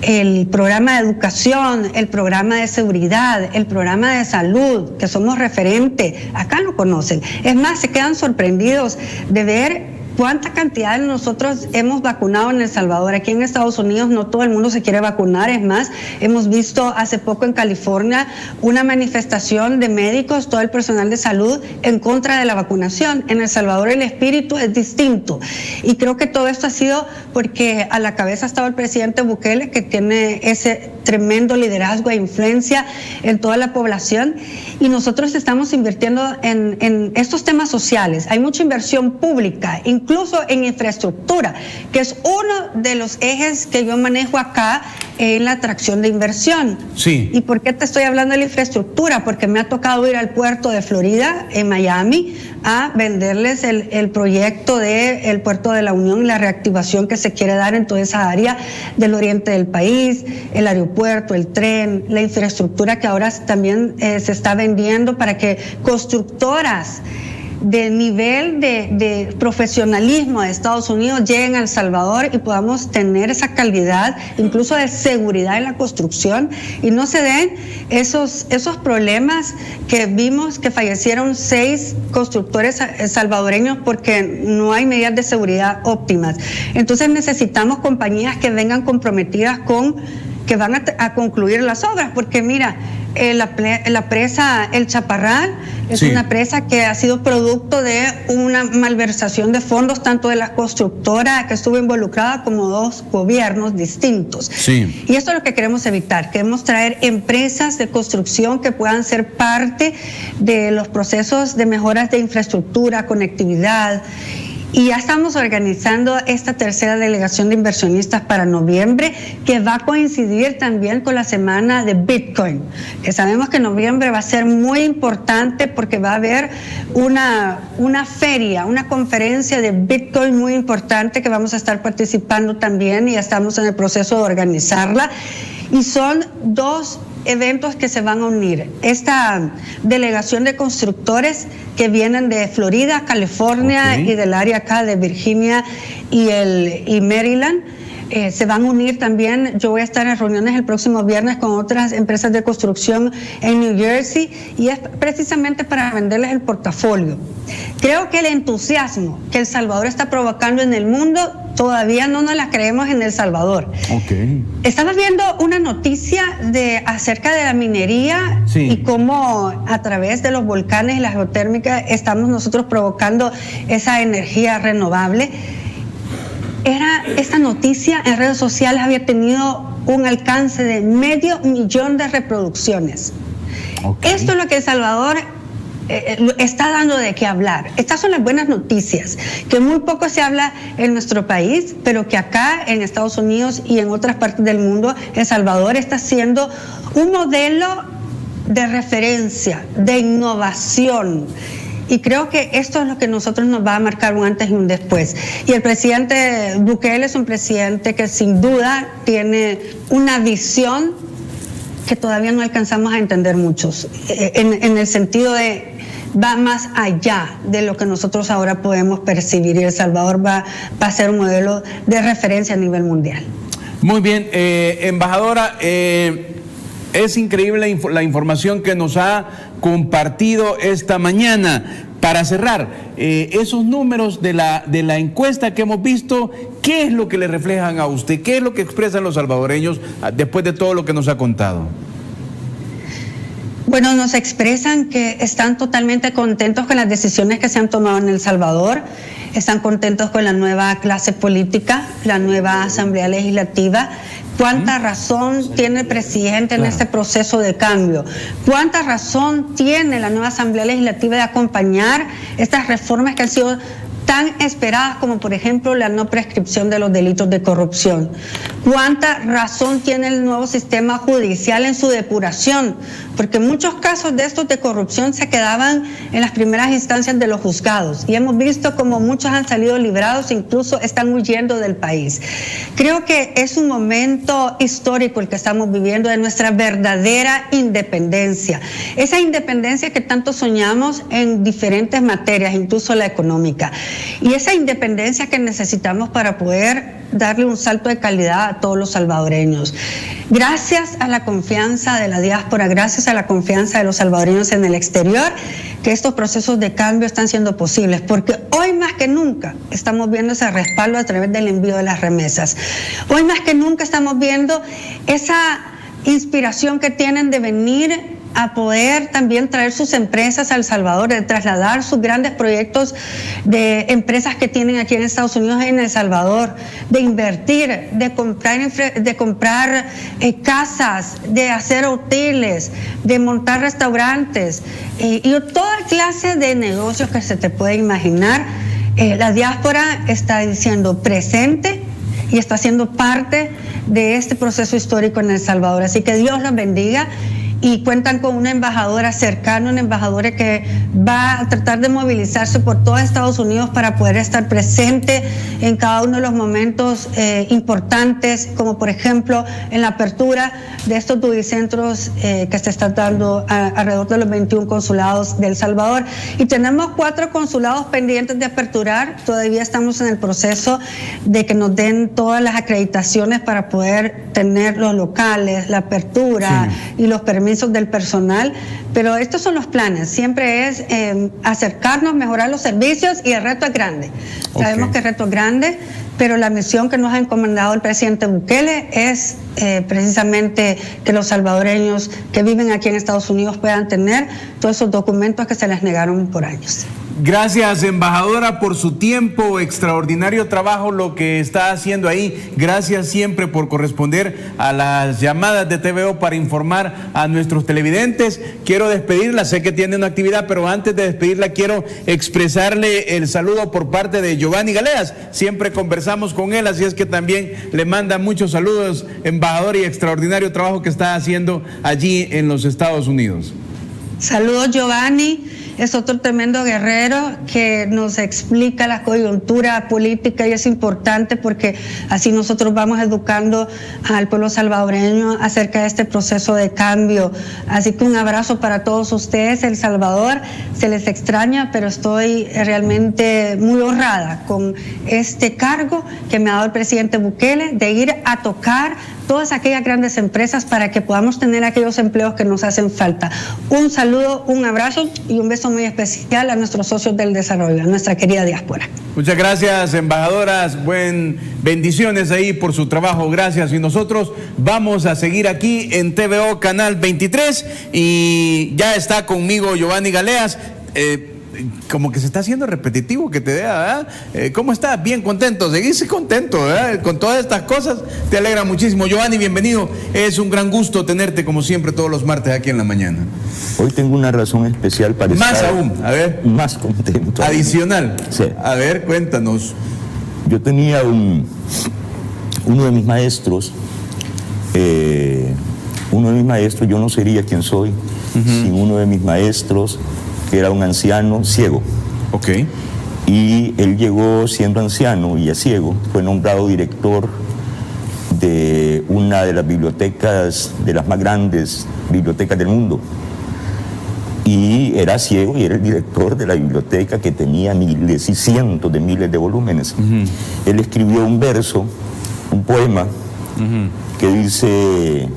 [SPEAKER 4] El programa de educación, el programa de seguridad, el programa de salud, que somos referente, acá lo conocen. Es más, se quedan sorprendidos de ver cuánta cantidad de nosotros hemos vacunado en El Salvador. Aquí en Estados Unidos no todo el mundo se quiere vacunar. Es más, hemos visto hace poco en California una manifestación de médicos, todo el personal de salud, en contra de la vacunación. En El Salvador el espíritu es distinto. Y creo que todo esto ha sido porque a la cabeza ha estado el presidente Bukele, que tiene ese tremendo liderazgo e influencia en toda la población. Y nosotros estamos invirtiendo en estos temas sociales. Hay mucha inversión pública, incluso incluso en infraestructura, que es uno de los ejes que yo manejo acá en la atracción de inversión.
[SPEAKER 1] Sí.
[SPEAKER 4] ¿Y por qué te estoy hablando de la infraestructura? Porque me ha tocado ir al puerto de Florida, en Miami, a venderles el proyecto del puerto de la Unión y la reactivación que se quiere dar en toda esa área del oriente del país, el aeropuerto, el tren, la infraestructura que ahora también se está vendiendo para que constructoras de nivel de profesionalismo de Estados Unidos lleguen a El Salvador y podamos tener esa calidad, incluso de seguridad en la construcción, y no se den esos problemas que vimos que fallecieron 6 constructores salvadoreños porque no hay medidas de seguridad óptimas. Entonces necesitamos compañías que vengan comprometidas que van a concluir las obras, porque mira, la presa El Chaparral es una presa que ha sido producto de una malversación de fondos tanto de la constructora que estuvo involucrada como 2 gobiernos distintos. Sí. Y esto es lo que queremos evitar. Queremos traer empresas de construcción que puedan ser parte de los procesos de mejoras de infraestructura, conectividad. Y ya estamos organizando esta tercera delegación de inversionistas para noviembre, que va a coincidir también con la semana de Bitcoin, que sabemos que noviembre va a ser muy importante porque va a haber una feria, una conferencia de Bitcoin muy importante que vamos a estar participando también y ya estamos en el proceso de organizarla. Y son 2 eventos que se van a unir. Esta delegación de constructores que vienen de Florida, California y del área acá de Virginia y Maryland. Se van a unir también. Yo voy a estar en reuniones el próximo viernes con otras empresas de construcción en New Jersey y es precisamente para venderles el portafolio. Creo que el entusiasmo que El Salvador está provocando en el mundo todavía no nos la creemos en El Salvador. Estamos viendo una noticia acerca de la minería y cómo a través de los volcanes y la geotérmica estamos nosotros provocando esa energía renovable. Esta noticia en redes sociales había tenido un alcance de 500,000 de reproducciones. Esto es lo que El Salvador está dando de qué hablar. Estas son las buenas noticias, que muy poco se habla en nuestro país, pero que acá en Estados Unidos y en otras partes del mundo, El Salvador está siendo un modelo de referencia, de innovación. Y creo que esto es lo que nosotros nos va a marcar un antes y un después. Y el presidente Bukele es un presidente que sin duda tiene una visión que todavía no alcanzamos a entender muchos, en el sentido de va más allá de lo que nosotros ahora podemos percibir, y El Salvador va a ser un modelo de referencia a nivel mundial. Muy bien, embajadora,
[SPEAKER 1] es increíble la información que nos ha compartido esta mañana. Para cerrar, esos números de la encuesta que hemos visto, ¿qué es lo que le reflejan a usted? ¿Qué es lo que expresan los salvadoreños después de todo lo que nos ha contado?
[SPEAKER 4] Bueno, nos expresan que están totalmente contentos con las decisiones que se han tomado en El Salvador, están contentos con la nueva clase política, la nueva Asamblea Legislativa. ¿Cuánta razón tiene el presidente en este proceso de cambio? ¿Cuánta razón tiene la nueva Asamblea Legislativa de acompañar estas reformas que han sido tan esperadas, como por ejemplo la no prescripción de los delitos de corrupción? ¿Cuánta razón tiene el nuevo sistema judicial en su depuración? Porque muchos casos de estos de corrupción se quedaban en las primeras instancias de los juzgados y hemos visto como muchos han salido librados, incluso están huyendo del país. Creo que es un momento histórico el que estamos viviendo de nuestra verdadera independencia, esa independencia que tanto soñamos en diferentes materias, incluso la económica, y esa independencia que necesitamos para poder darle un salto de calidad a todos los salvadoreños. Gracias a la confianza de la diáspora, gracias a la confianza de los salvadoreños en el exterior, que estos procesos de cambio están siendo posibles, porque hoy más que nunca estamos viendo ese respaldo a través del envío de las remesas. Hoy más que nunca estamos viendo esa inspiración que tienen de venir a poder también traer sus empresas a El Salvador, de trasladar sus grandes proyectos de empresas que tienen aquí en Estados Unidos en El Salvador, de invertir, de comprar casas, de hacer hoteles, de montar restaurantes y toda clase de negocios que se te puede imaginar. La diáspora está diciendo presente y está siendo parte de este proceso histórico en El Salvador. Así que Dios los bendiga. Y cuentan con una embajadora cercana, una embajadora que va a tratar de movilizarse por todo Estados Unidos para poder estar presente en cada uno de los momentos importantes, como por ejemplo en la apertura de estos dubicentros que se están dando alrededor de los 21 consulados de El Salvador. Y tenemos 4 consulados pendientes de aperturar. Todavía estamos en el proceso de que nos den todas las acreditaciones para poder tener los locales, la apertura y los permisos del personal, pero estos son los planes. Siempre es acercarnos, mejorar los servicios, y el reto es grande. Sabemos que el reto es grande, pero la misión que nos ha encomendado el presidente Bukele es precisamente que los salvadoreños que viven aquí en Estados Unidos puedan tener todos esos documentos que se les negaron por años.
[SPEAKER 1] Gracias, embajadora, por su tiempo, extraordinario trabajo lo que está haciendo ahí. Gracias siempre por corresponder a las llamadas de TVO para informar a nuestros televidentes. Quiero despedirla, sé que tiene una actividad, pero antes de despedirla quiero expresarle el saludo por parte de Giovanni Galeas. Siempre conversamos con él, así es que también le manda muchos saludos, embajador, y extraordinario trabajo que está haciendo allí en los Estados Unidos.
[SPEAKER 4] Saludos, Giovanni. Es otro tremendo guerrero que nos explica la coyuntura política, y es importante porque así nosotros vamos educando al pueblo salvadoreño acerca de este proceso de cambio. Así que un abrazo para todos ustedes. El Salvador se les extraña, pero estoy realmente muy honrada con este cargo que me ha dado el presidente Bukele de ir a tocar todas aquellas grandes empresas para que podamos tener aquellos empleos que nos hacen falta. Un saludo, un abrazo y un beso muy especial a nuestros socios del desarrollo, a nuestra querida diáspora.
[SPEAKER 1] Muchas gracias, embajadoras. Bendiciones ahí por su trabajo. Gracias. Y nosotros vamos a seguir aquí en TVO Canal 23 y ya está conmigo Giovanni Galeas. Como que se está haciendo repetitivo que te vea, ¿verdad? ¿Cómo estás? Bien contento, seguís contento, ¿verdad? Con todas estas cosas te alegra muchísimo. Giovanni, bienvenido, es un gran gusto tenerte como siempre todos los martes aquí en la mañana.
[SPEAKER 5] Hoy tengo una razón especial para
[SPEAKER 1] más
[SPEAKER 5] estar
[SPEAKER 1] aún, a ver.
[SPEAKER 5] Más contento.
[SPEAKER 1] Adicional.
[SPEAKER 5] Sí.
[SPEAKER 1] A ver, cuéntanos.
[SPEAKER 5] Yo tenía uno de mis maestros, yo no sería quien soy sin uno de mis maestros, que era un anciano ciego.
[SPEAKER 1] Ok.
[SPEAKER 5] Y él llegó siendo anciano y ya ciego, fue nombrado director de una de las bibliotecas, de las más grandes bibliotecas del mundo. Y era ciego y era el director de la biblioteca, que tenía miles y cientos de miles de volúmenes. Él escribió un verso, un poema, que dice,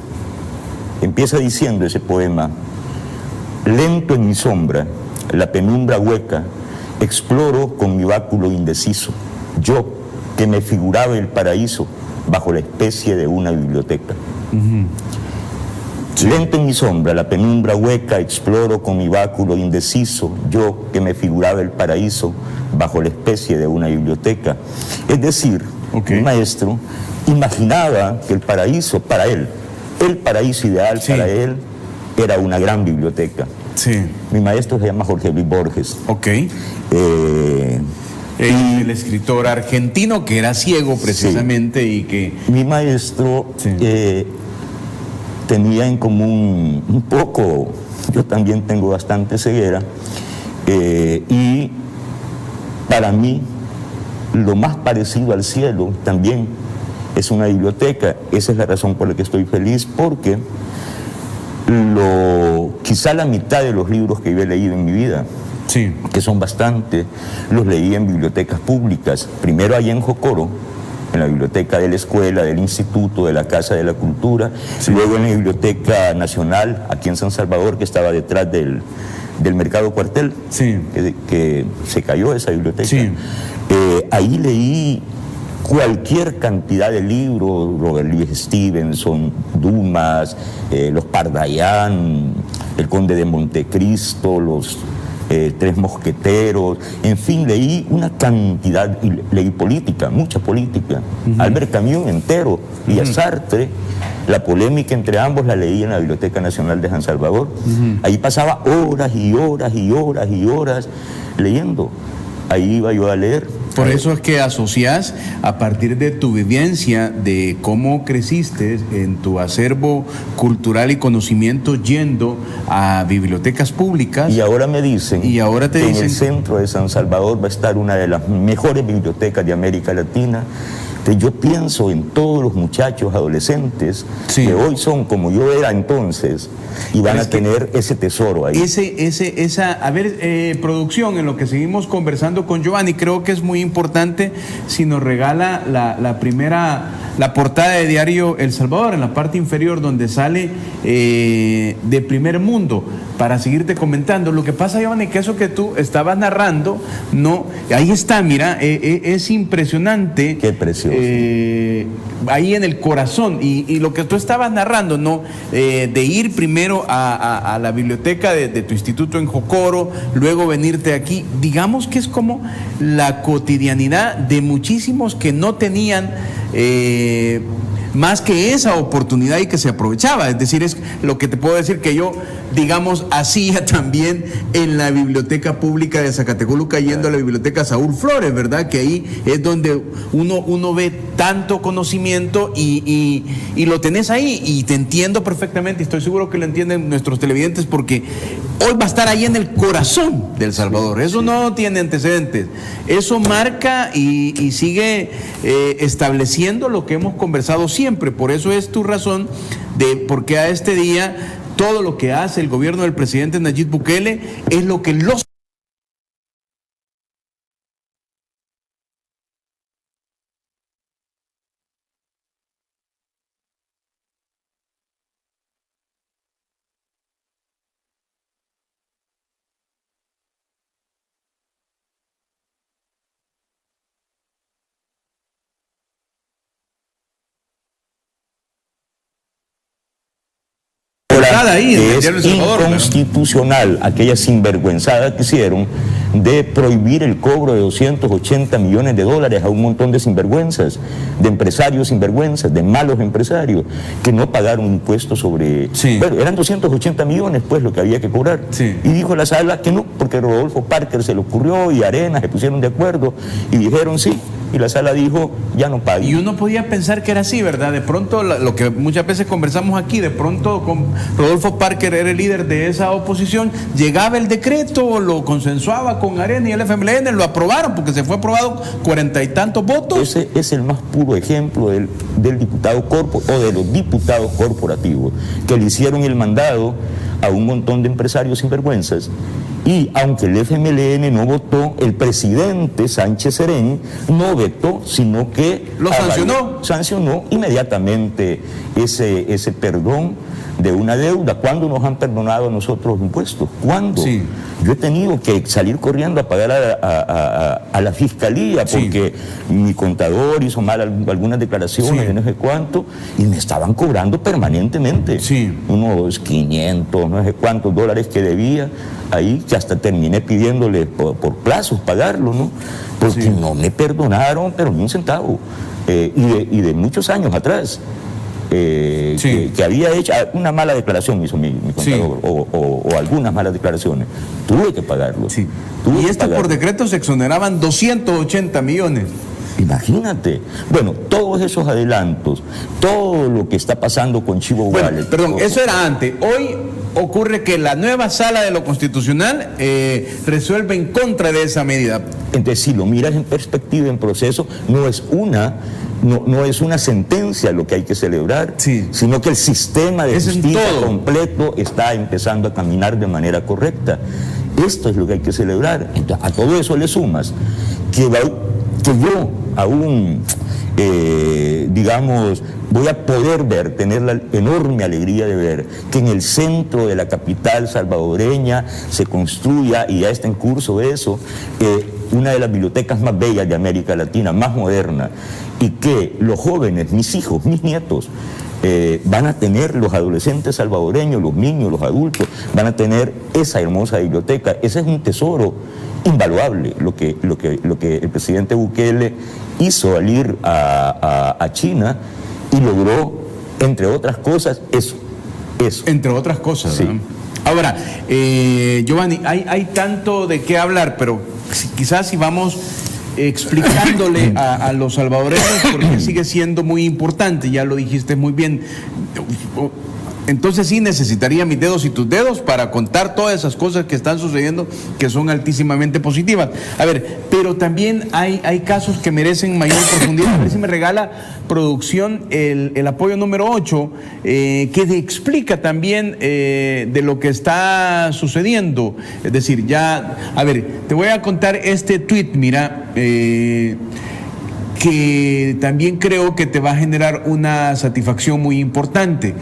[SPEAKER 5] empieza diciendo ese poema: lento en mi sombra, la penumbra hueca, exploro con mi báculo indeciso, yo que me figuraba el paraíso bajo la especie de una biblioteca. Lento en mi sombra, la penumbra hueca, exploro con mi báculo indeciso, yo que me figuraba el paraíso bajo la especie de una biblioteca. Es decir, mi maestro imaginaba que el paraíso para él, el paraíso ideal para él, era una gran biblioteca.
[SPEAKER 1] Sí.
[SPEAKER 5] Mi maestro se llama Jorge Luis Borges.
[SPEAKER 1] Ok. El escritor argentino que era ciego precisamente, y que...
[SPEAKER 5] Mi maestro tenía en común un poco, yo también tengo bastante ceguera, y para mí lo más parecido al cielo también es una biblioteca. Esa es la razón por la que estoy feliz, porque quizá la mitad de los libros que yo he leído en mi vida, que son bastante, los leí en bibliotecas públicas. Primero allá en Jocoro, en la biblioteca de la escuela, del instituto, de la Casa de la Cultura, luego en la Biblioteca Nacional, aquí en San Salvador, que estaba detrás del Mercado Cuartel, que se cayó esa biblioteca. Ahí leí cualquier cantidad de libros, Robert Louis Stevenson, Dumas, los Pardaillan, el Conde de Montecristo, los Tres Mosqueteros, en fin, leí una cantidad, y leí política, mucha política, Albert Camus entero, y a Sartre. La polémica entre ambos la leí en la Biblioteca Nacional de San Salvador. Ahí pasaba horas y horas y horas y horas leyendo. ahí iba yo a leer.
[SPEAKER 1] Por eso es que asocias, a partir de tu vivencia, de cómo creciste en tu acervo cultural y conocimiento yendo a bibliotecas públicas.
[SPEAKER 5] Y ahora me dicen
[SPEAKER 1] que
[SPEAKER 5] en el centro de San Salvador va a estar una de las mejores bibliotecas de América Latina. Yo pienso en todos los muchachos adolescentes que hoy son como yo era entonces y van a tener ese tesoro ahí.
[SPEAKER 1] Producción, en lo que seguimos conversando con Giovanni, creo que es muy importante si nos regala la portada de Diario El Salvador, en la parte inferior donde sale de Primer Mundo, para seguirte comentando. Lo que pasa, Giovanni, que eso que tú estabas narrando, no, ahí está, mira, es impresionante.
[SPEAKER 5] Qué precioso.
[SPEAKER 1] Ahí en el corazón, y lo que tú estabas narrando, ¿no? De ir primero a la biblioteca de tu instituto en Jocoro, luego venirte aquí, digamos que es como la cotidianidad de muchísimos que no tenían más que esa oportunidad y que se aprovechaba. Es decir, es lo que te puedo decir que yo, digamos, hacía también en la biblioteca pública de Zacatecoluca, yendo a la biblioteca Saúl Flores, ¿verdad? Que ahí es donde uno ve tanto conocimiento y lo tenés ahí, y te entiendo perfectamente, y estoy seguro que lo entienden nuestros televidentes, porque hoy va a estar ahí en el corazón de El Salvador. Eso no tiene antecedentes. Eso marca y sigue estableciendo lo que hemos conversado siempre. Por eso es tu razón de por qué a este día todo lo que hace el gobierno del presidente Nayib Bukele es lo que los
[SPEAKER 5] ahí, es inconstitucional aquella sinvergüenzada que hicieron de prohibir el cobro de 280 millones de dólares a un montón de sinvergüenzas, de empresarios sinvergüenzas, de malos empresarios que no pagaron impuestos sobre... Bueno, eran 280 millones pues lo que había que cobrar. Y dijo la sala que no, porque Rodolfo Parker se le ocurrió y Arenas se pusieron de acuerdo y dijeron sí. Y la sala dijo, ya no pague.
[SPEAKER 1] Y uno podía pensar que era así, ¿verdad? De pronto, lo que muchas veces conversamos aquí, de pronto con Rodolfo Parker era el líder de esa oposición, llegaba el decreto, lo consensuaba con Arena y el FMLN, lo aprobaron, porque se fue aprobado 40 y tantos votos.
[SPEAKER 5] Ese es el más puro ejemplo del diputado o de los diputados corporativos, que le hicieron el mandado a un montón de empresarios sinvergüenzas. Y aunque el FMLN no votó, el presidente Sánchez Serén no vetó, sino que
[SPEAKER 1] lo
[SPEAKER 5] sancionó inmediatamente ese perdón de una deuda. ¿Cuándo nos han perdonado a nosotros los impuestos? ¿Cuándo? Yo he tenido que salir corriendo a pagar a la fiscalía porque mi contador hizo mal algunas declaraciones de no sé cuánto y me estaban cobrando permanentemente unos 500, no sé cuántos dólares que debía ahí, que hasta terminé pidiéndole por plazos pagarlo, ¿no? Porque no me perdonaron, pero ni un centavo. Y de muchos años atrás. Que había hecho una mala declaración, hizo mi contador, o algunas malas declaraciones. Tuve que pagarlo.
[SPEAKER 1] Y esto por decreto se exoneraban 280 millones.
[SPEAKER 5] Imagínate. Bueno, todos esos adelantos, todo lo que está pasando con Chivo Wallet.
[SPEAKER 1] Perdón, eso era antes. Hoy ocurre que la nueva sala de lo constitucional resuelve en contra de esa medida.
[SPEAKER 5] Entonces, si lo miras en perspectiva, en proceso, no es una sentencia lo que hay que celebrar, sino que el sistema de justicia completo está empezando a caminar de manera correcta. Esto es lo que hay que celebrar. Entonces, a todo eso le sumas que yo aún, digamos, voy a poder tener la enorme alegría de ver que en el centro de la capital salvadoreña se construya, y ya está en curso eso, una de las bibliotecas más bellas de América Latina, más moderna, y que los jóvenes, mis hijos, mis nietos, van a tener, los adolescentes salvadoreños, los niños, los adultos, van a tener esa hermosa biblioteca. Ese es un tesoro invaluable, lo que el presidente Bukele hizo al ir a China y logró, entre otras cosas, eso.
[SPEAKER 1] Entre otras cosas, ¿no? Ahora, Giovanni, hay tanto de qué hablar, pero quizás si vamos explicándole a los salvadoreños, porque sigue siendo muy importante, ya lo dijiste muy bien. Entonces sí necesitaría mis dedos y tus dedos para contar todas esas cosas que están sucediendo, que son altísimamente positivas. A ver, pero también hay casos que merecen mayor profundidad. A ver si me regala producción el apoyo número 8, que explica también de lo que está sucediendo. Es decir, ya, a ver, te voy a contar este tweet, mira, que también creo que te va a generar una satisfacción muy importante.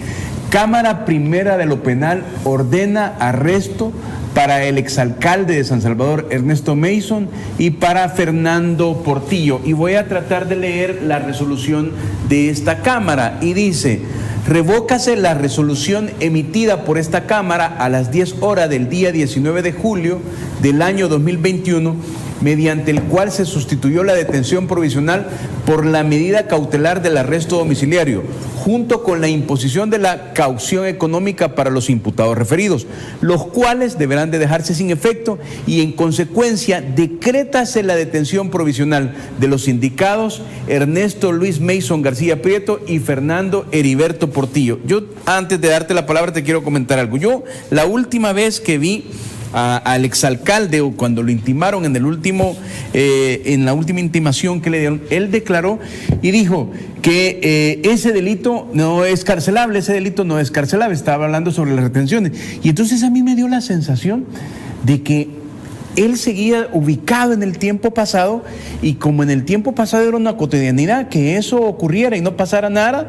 [SPEAKER 1] Cámara Primera de lo Penal ordena arresto para el exalcalde de San Salvador, Ernesto Mason, y para Fernando Portillo. Y voy a tratar de leer la resolución de esta Cámara. Y dice: revócase la resolución emitida por esta Cámara a las 10 horas del día 19 de julio del año 2021, mediante el cual se sustituyó la detención provisional por la medida cautelar del arresto domiciliario, junto con la imposición de la caución económica para los imputados referidos, los cuales deberán de dejarse sin efecto, y en consecuencia decrétase la detención provisional de los indicados Ernesto Luis Mason García Prieto y Fernando Heriberto Portillo. Yo, antes de darte la palabra, te quiero comentar algo. Yo, la última vez que vi al exalcalde, o cuando lo intimaron en la última intimación que le dieron, él declaró y dijo que ese delito no es carcelable, estaba hablando sobre las retenciones. Y entonces a mí me dio la sensación de que él seguía ubicado en el tiempo pasado, y como en el tiempo pasado era una cotidianidad, que eso ocurriera y no pasara nada,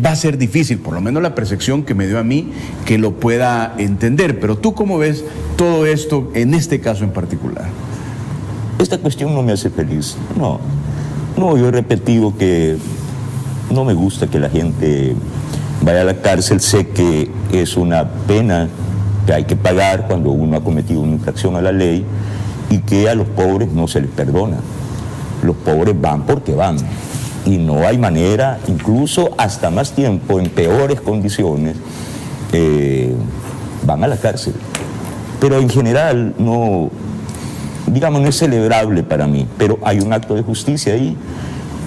[SPEAKER 1] va a ser difícil, por lo menos la percepción que me dio a mí, que lo pueda entender. Pero tú, ¿cómo ves todo esto en este caso en particular?
[SPEAKER 5] Esta cuestión no me hace feliz. No, yo he repetido que no me gusta que la gente vaya a la cárcel. Sé que es una pena que hay que pagar cuando uno ha cometido una infracción a la ley, y que a los pobres no se les perdona. Los pobres van porque van, y no hay manera, incluso hasta más tiempo, en peores condiciones, van a la cárcel. Pero en general no es celebrable para mí, pero hay un acto de justicia ahí.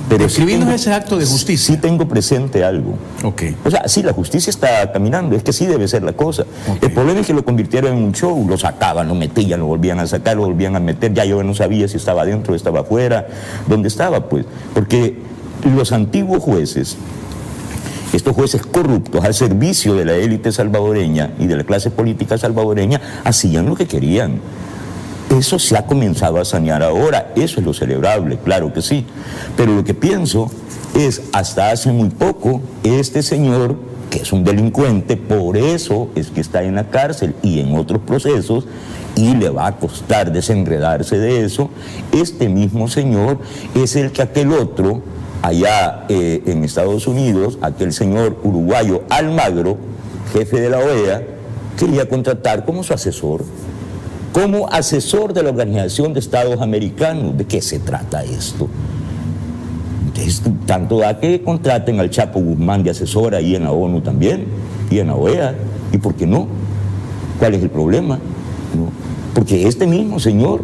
[SPEAKER 5] Pero
[SPEAKER 1] describinos ese acto de justicia.
[SPEAKER 5] Sí tengo presente algo.
[SPEAKER 1] Okay.
[SPEAKER 5] O sea, sí, la justicia está caminando, es que sí debe ser la cosa. Okay. El problema es que lo convirtieron en un show, lo sacaban, lo metían, lo volvían a sacar, lo volvían a meter. Ya yo no sabía si estaba adentro, estaba afuera, dónde estaba, pues. Porque los antiguos jueces, estos jueces corruptos al servicio de la élite salvadoreña y de la clase política salvadoreña, hacían lo que querían. Eso se ha comenzado a sanear ahora, eso es lo celebrable, claro que sí. Pero lo que pienso es, hasta hace muy poco, este señor, que es un delincuente, por eso es que está en la cárcel y en otros procesos, y le va a costar desenredarse de eso. Este mismo señor es el que aquel otro, allá en Estados Unidos, aquel señor uruguayo Almagro, jefe de la OEA, quería contratar como su asesor. Como asesor de la Organización de Estados Americanos. ¿De qué se trata esto? Entonces, tanto da que contraten al Chapo Guzmán de asesor ahí en la ONU también, y en la OEA. ¿Y por qué no? ¿Cuál es el problema? ¿No? Porque este mismo señor,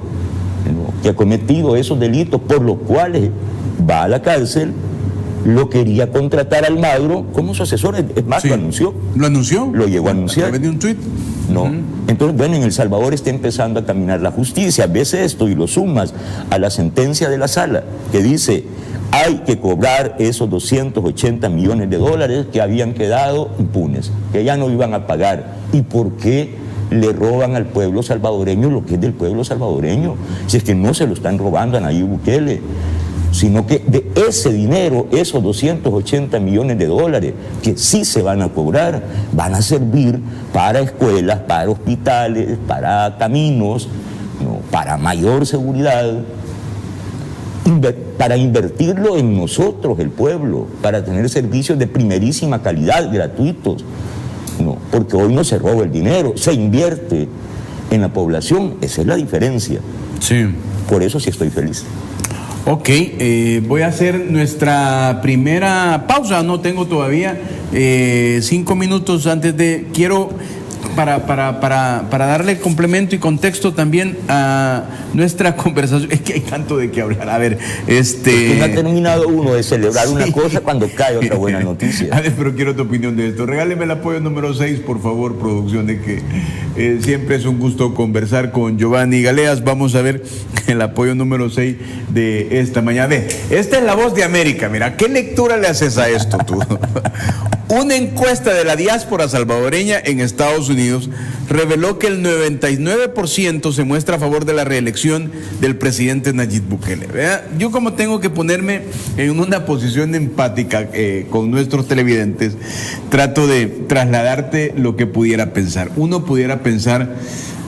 [SPEAKER 5] ¿no?, que ha cometido esos delitos por los cuales va a la cárcel, lo quería contratar al Almagro como su asesor. Es más, sí, lo anunció.
[SPEAKER 1] ¿Lo anunció?
[SPEAKER 5] Lo llegó a anunciar.
[SPEAKER 1] ¿A través de un tuit?
[SPEAKER 5] No. Entonces, bueno, en El Salvador está empezando a caminar la justicia. Ves esto y lo sumas a la sentencia de la sala, que dice: hay que cobrar esos 280 millones de dólares que habían quedado impunes, que ya no iban a pagar. ¿Y por qué le roban al pueblo salvadoreño lo que es del pueblo salvadoreño? Si es que no se lo están robando a Nayib Bukele, sino que de ese dinero, esos 280 millones de dólares que sí se van a cobrar, van a servir para escuelas, para hospitales, para caminos, ¿no?, para mayor seguridad, para invertirlo en nosotros, el pueblo, para tener servicios de primerísima calidad, gratuitos, ¿no? Porque hoy no se roba el dinero, se invierte en la población. Esa es la diferencia.
[SPEAKER 1] Sí.
[SPEAKER 5] Por eso sí estoy feliz.
[SPEAKER 1] Ok, voy a hacer nuestra primera pausa. No tengo todavía 5 minutos antes de... Quiero para darle complemento y contexto también a nuestra conversación, es que hay tanto de qué hablar. A ver,
[SPEAKER 5] Porque no ha terminado uno de celebrar una cosa cuando cae otra buena noticia.
[SPEAKER 1] A ver, pero quiero tu opinión de esto. Regáleme el apoyo número 6, por favor, producción, de que siempre es un gusto conversar con Giovanni Galeas. Vamos a ver el apoyo número 6 de esta mañana. Ve, esta es La Voz de América. Mira, ¿qué lectura le haces a esto tú? Una encuesta de la diáspora salvadoreña en Estados Unidos reveló que el 99% se muestra a favor de la reelección del presidente Nayib Bukele. ¿Vea? Yo, como tengo que ponerme en una posición empática con nuestros televidentes, trato de trasladarte lo que pudiera pensar. Uno pudiera pensar,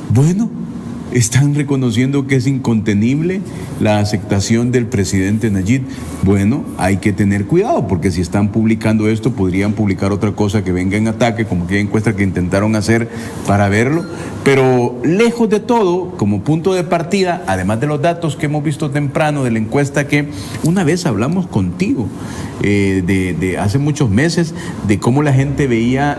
[SPEAKER 1] bueno, están reconociendo que es incontenible la aceptación del presidente Nayib. Bueno, hay que tener cuidado, porque si están publicando esto, podrían publicar otra cosa que venga en ataque, como aquella encuesta que intentaron hacer para verlo. Pero lejos de todo, como punto de partida, además de los datos que hemos visto temprano de la encuesta, que una vez hablamos contigo de hace muchos meses, de cómo la gente veía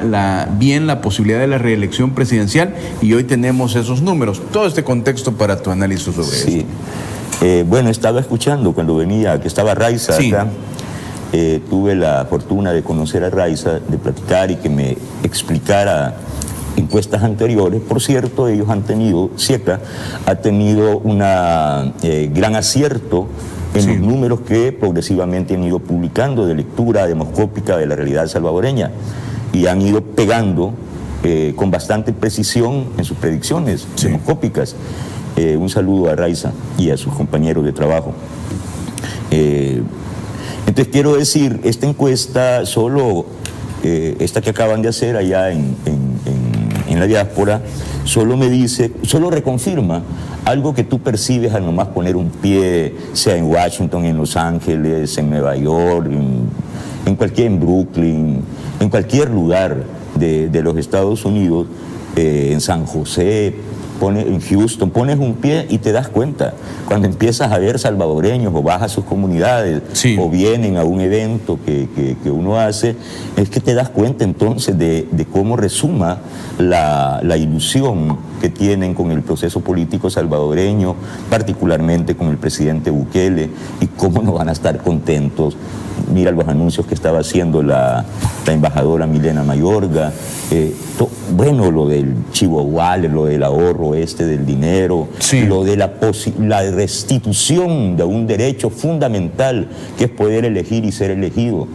[SPEAKER 1] bien la posibilidad de la reelección presidencial, y hoy tenemos esos números. Todo este contexto para tu análisis sobre eso.
[SPEAKER 5] Bueno, estaba escuchando cuando venía, que estaba Raiza acá. Tuve la fortuna de conocer a Raiza, de platicar y que me explicara encuestas anteriores. Por cierto, ellos han tenido, SIECA ha tenido un gran acierto en los números que progresivamente han ido publicando de lectura demoscópica de la realidad salvadoreña, y han ido pegando con bastante precisión en sus predicciones demoscópicas. Un saludo a Raiza y a sus compañeros de trabajo. Entonces, quiero decir, esta encuesta, solo esta que acaban de hacer allá en la diáspora, solo reconfirma algo que tú percibes al nomás poner un pie, sea en Washington, en Los Ángeles, en Nueva York, en Brooklyn, en cualquier lugar de los Estados Unidos, en San José, en Houston, pones un pie y te das cuenta. Cuando empiezas a ver salvadoreños o vas a sus comunidades o vienen a un evento que uno hace, es que te das cuenta entonces de cómo resuma la ilusión que tienen con el proceso político salvadoreño, particularmente con el presidente Bukele, y cómo no van a estar contentos. Mira los anuncios que estaba haciendo la embajadora Milena Mayorga, bueno, lo del Chivo Wallet, lo del ahorro del dinero, lo de la restitución de un derecho fundamental que es poder elegir y ser elegido,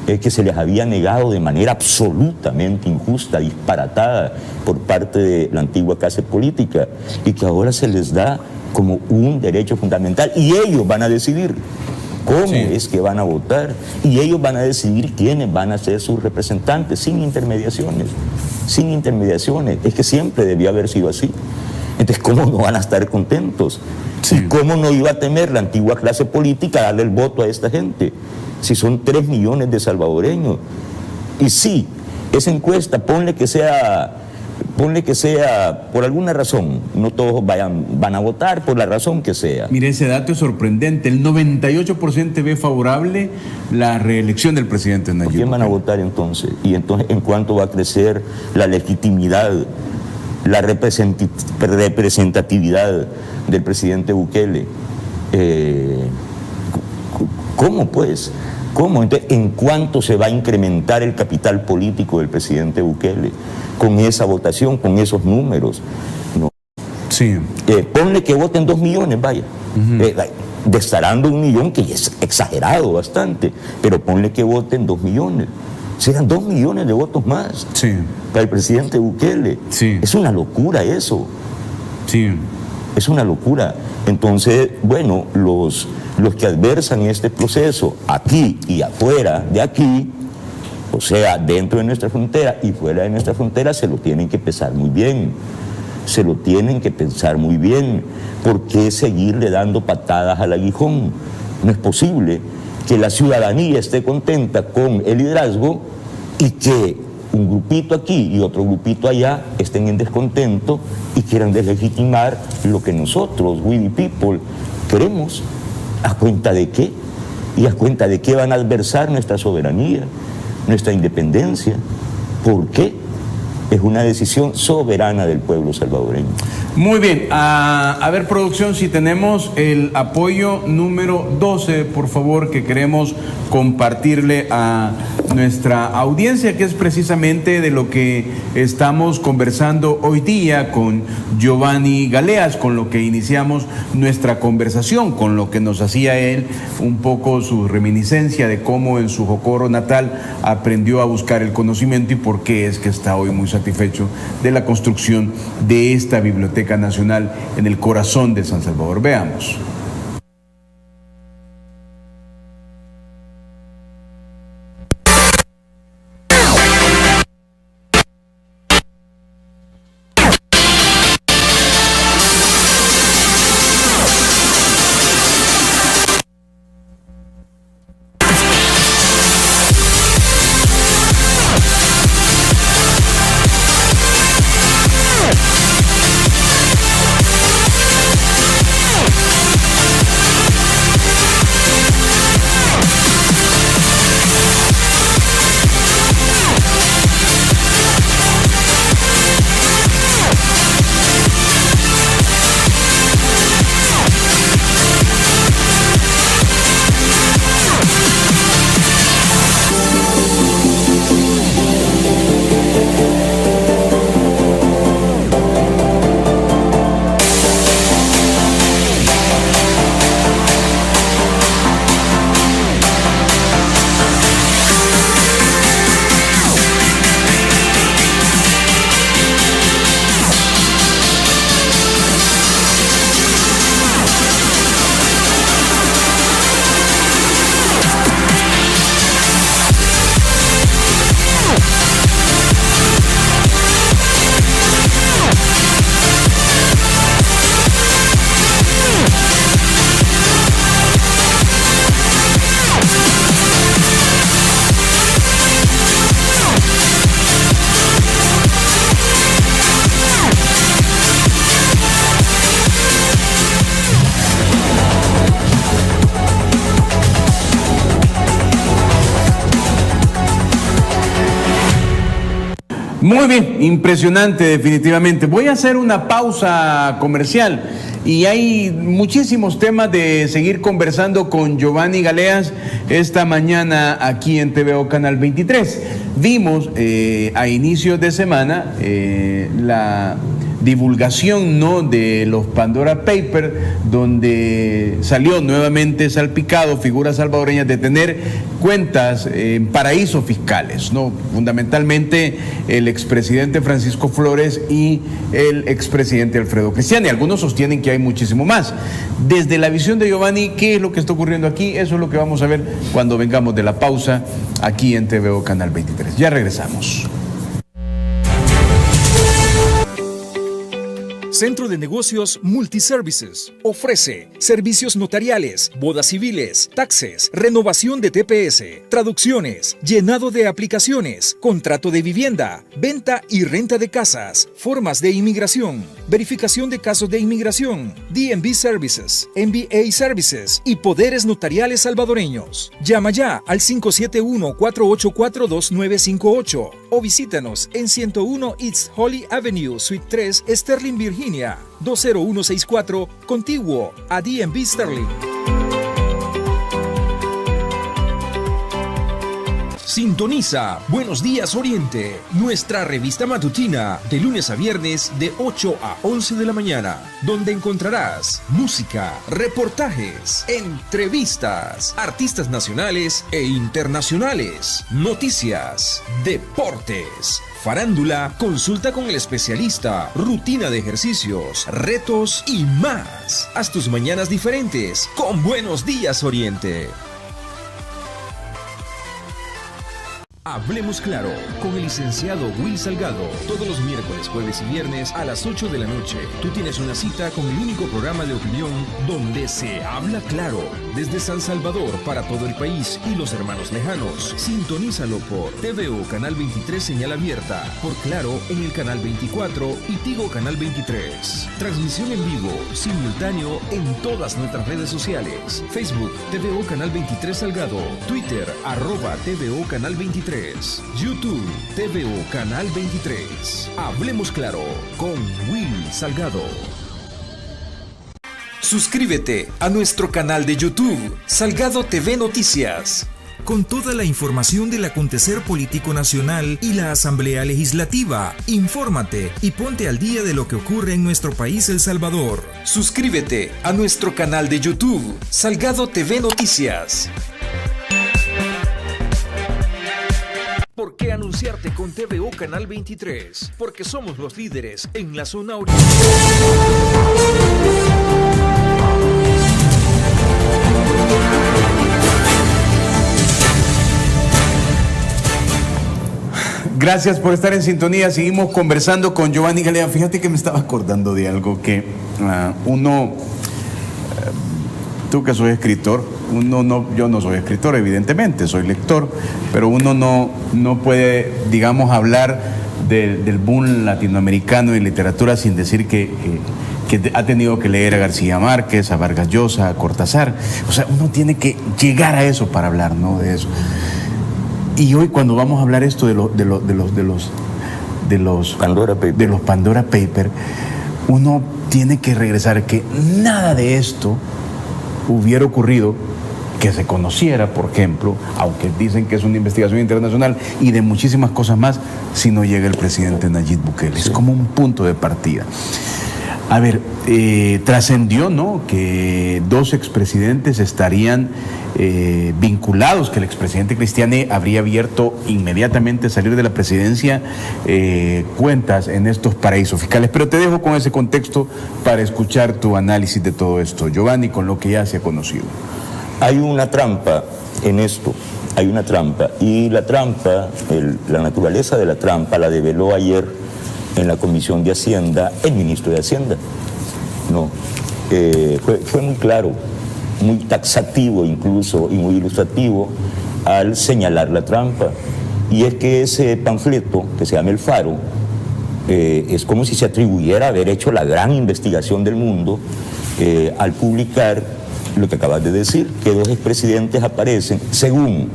[SPEAKER 5] que se les había negado de manera absolutamente injusta, disparatada por parte de la antigua clase política, y que ahora se les da como un derecho fundamental, y ellos van a decidir cómo es que van a votar, y ellos van a decidir quiénes van a ser sus representantes, sin intermediaciones. Es que siempre debió haber sido así. Entonces, ¿cómo no van a estar contentos? ¿Y cómo no iba a temer la antigua clase política darle el voto a esta gente? Si son 3 millones de salvadoreños. Y sí, esa encuesta, ponle que sea por alguna razón, no todos van a votar por la razón que sea.
[SPEAKER 1] Mire, ese dato es sorprendente. El 98% ve favorable la reelección del presidente Nayib.
[SPEAKER 5] ¿Por quién van a votar entonces? Y entonces, ¿en cuánto va a crecer la legitimidad, la representatividad del presidente Bukele? ¿Cómo pues? ¿Cómo? Entonces, ¿en cuánto se va a incrementar el capital político del presidente Bukele con esa votación, con esos números? ¿No? Ponle que voten 2 millones, vaya. Destarando 1 millón, que es exagerado bastante, pero ponle que voten 2 millones. Serán 2 millones de votos más para el presidente Bukele. Es una locura eso. Es una locura. Entonces, bueno, los que adversan este proceso, aquí y afuera de aquí, o sea, dentro de nuestra frontera y fuera de nuestra frontera, se lo tienen que pensar muy bien. ¿Por qué seguirle dando patadas al aguijón? No es posible que la ciudadanía esté contenta con el liderazgo y que un grupito aquí y otro grupito allá estén en descontento y quieran deslegitimar lo que nosotros, we the people, queremos. ¿A cuenta de qué? ¿Y a cuenta de qué van a adversar nuestra soberanía, nuestra independencia? ¿Por qué? Es una decisión soberana del pueblo salvadoreño.
[SPEAKER 1] Muy bien. A ver, producción, si tenemos el apoyo número 12, por favor, que queremos compartirle a nuestra audiencia, que es precisamente de lo que estamos conversando hoy día con Giovanni Galeas, con lo que iniciamos nuestra conversación, con lo que nos hacía él un poco su reminiscencia de cómo en su Jocoro natal aprendió a buscar el conocimiento y por qué es que está hoy muy satisfecho de la construcción de esta Biblioteca Nacional en el corazón de San Salvador. Veamos. Muy bien, impresionante definitivamente. Voy a hacer una pausa comercial y hay muchísimos temas de seguir conversando con Giovanni Galeas esta mañana aquí en TVO Canal 23. Vimos a inicios de semana la divulgación, ¿no?, de los Pandora Papers, donde salió nuevamente salpicado figuras salvadoreñas de tener cuentas en paraísos fiscales, ¿no? Fundamentalmente el expresidente Francisco Flores y el expresidente Alfredo Cristiani. Algunos sostienen que hay muchísimo más. Desde la visión de Giovanni, ¿qué es lo que está ocurriendo aquí? Eso es lo que vamos a ver cuando vengamos de la pausa aquí en TVO Canal 23. Ya regresamos.
[SPEAKER 3] Centro de Negocios Multiservices ofrece servicios notariales, bodas civiles, taxes, renovación de TPS, traducciones, llenado de aplicaciones, contrato de vivienda, venta y renta de casas, formas de inmigración, verificación de casos de inmigración, DMV Services, MBA Services y poderes notariales salvadoreños. Llama ya al 571-484-2958 o visítanos en 101 East Holly Avenue, Suite 3, Sterling, Virginia, 20164, contiguo a DMV Sterling. Sintoniza Buenos Días Oriente, nuestra revista matutina de lunes a viernes de 8 a 11 de la mañana, donde encontrarás música, reportajes, entrevistas, artistas nacionales e internacionales, noticias, deportes, farándula, consulta con el especialista, rutina de ejercicios, retos y más. Haz tus mañanas diferentes con Buenos Días Oriente. Hablemos Claro con el licenciado Will Salgado. Todos los miércoles, jueves y viernes a las 8 de la noche. Tú tienes una cita con el único programa de opinión donde se habla claro. Desde San Salvador para todo el país y los hermanos lejanos. Sintonízalo por TVO Canal 23 señal abierta. Por Claro en el Canal 24 y Tigo Canal 23. Transmisión en vivo, simultáneo en todas nuestras redes sociales. Facebook, TVO Canal 23 Salgado. Twitter, @TVO Canal 23. 23. YouTube, TVO Canal 23. Hablemos claro con Will Salgado. Suscríbete a nuestro canal de YouTube, Salgado TV Noticias, con toda la información del acontecer político nacional y la Asamblea Legislativa. Infórmate y ponte al día de lo que ocurre en nuestro país El Salvador. Suscríbete a nuestro canal de YouTube, Salgado TV Noticias. ¿Por qué anunciarte con TVO Canal 23? Porque somos los líderes en la zona oriental.
[SPEAKER 1] Gracias por estar en sintonía. Seguimos conversando con Giovanni Galea. Fíjate que me estaba acordando de algo que tú que soy escritor, yo no soy escritor, evidentemente, soy lector, pero uno no puede, digamos, hablar del boom latinoamericano en literatura sin decir que ha tenido que leer a García Márquez, a Vargas Llosa, a Cortázar. O sea, uno tiene que llegar a eso para hablar, ¿no? De eso. Y hoy cuando vamos a hablar esto de los Pandora Papers, uno tiene que regresar que nada de esto hubiera ocurrido, que se conociera, por ejemplo, aunque dicen que es una investigación internacional y de muchísimas cosas más, si no llega el presidente Nayib Bukele. Es como un punto de partida. A ver, trascendió, ¿no?, que 2 expresidentes estarían vinculados, que el expresidente Cristiane habría abierto inmediatamente a salir de la presidencia cuentas en estos paraísos fiscales. Pero te dejo con ese contexto para escuchar tu análisis de todo esto, Giovanni, con lo que ya se ha conocido.
[SPEAKER 5] Hay una trampa en esto, hay una trampa, y la trampa, la naturaleza de la trampa la develó ayer en la Comisión de Hacienda el ministro de Hacienda. Fue muy claro, muy taxativo incluso y muy ilustrativo al señalar la trampa. Y es que ese panfleto que se llama El Faro es como si se atribuyera haber hecho la gran investigación del mundo al publicar lo que acabas de decir, que 2 expresidentes aparecen, según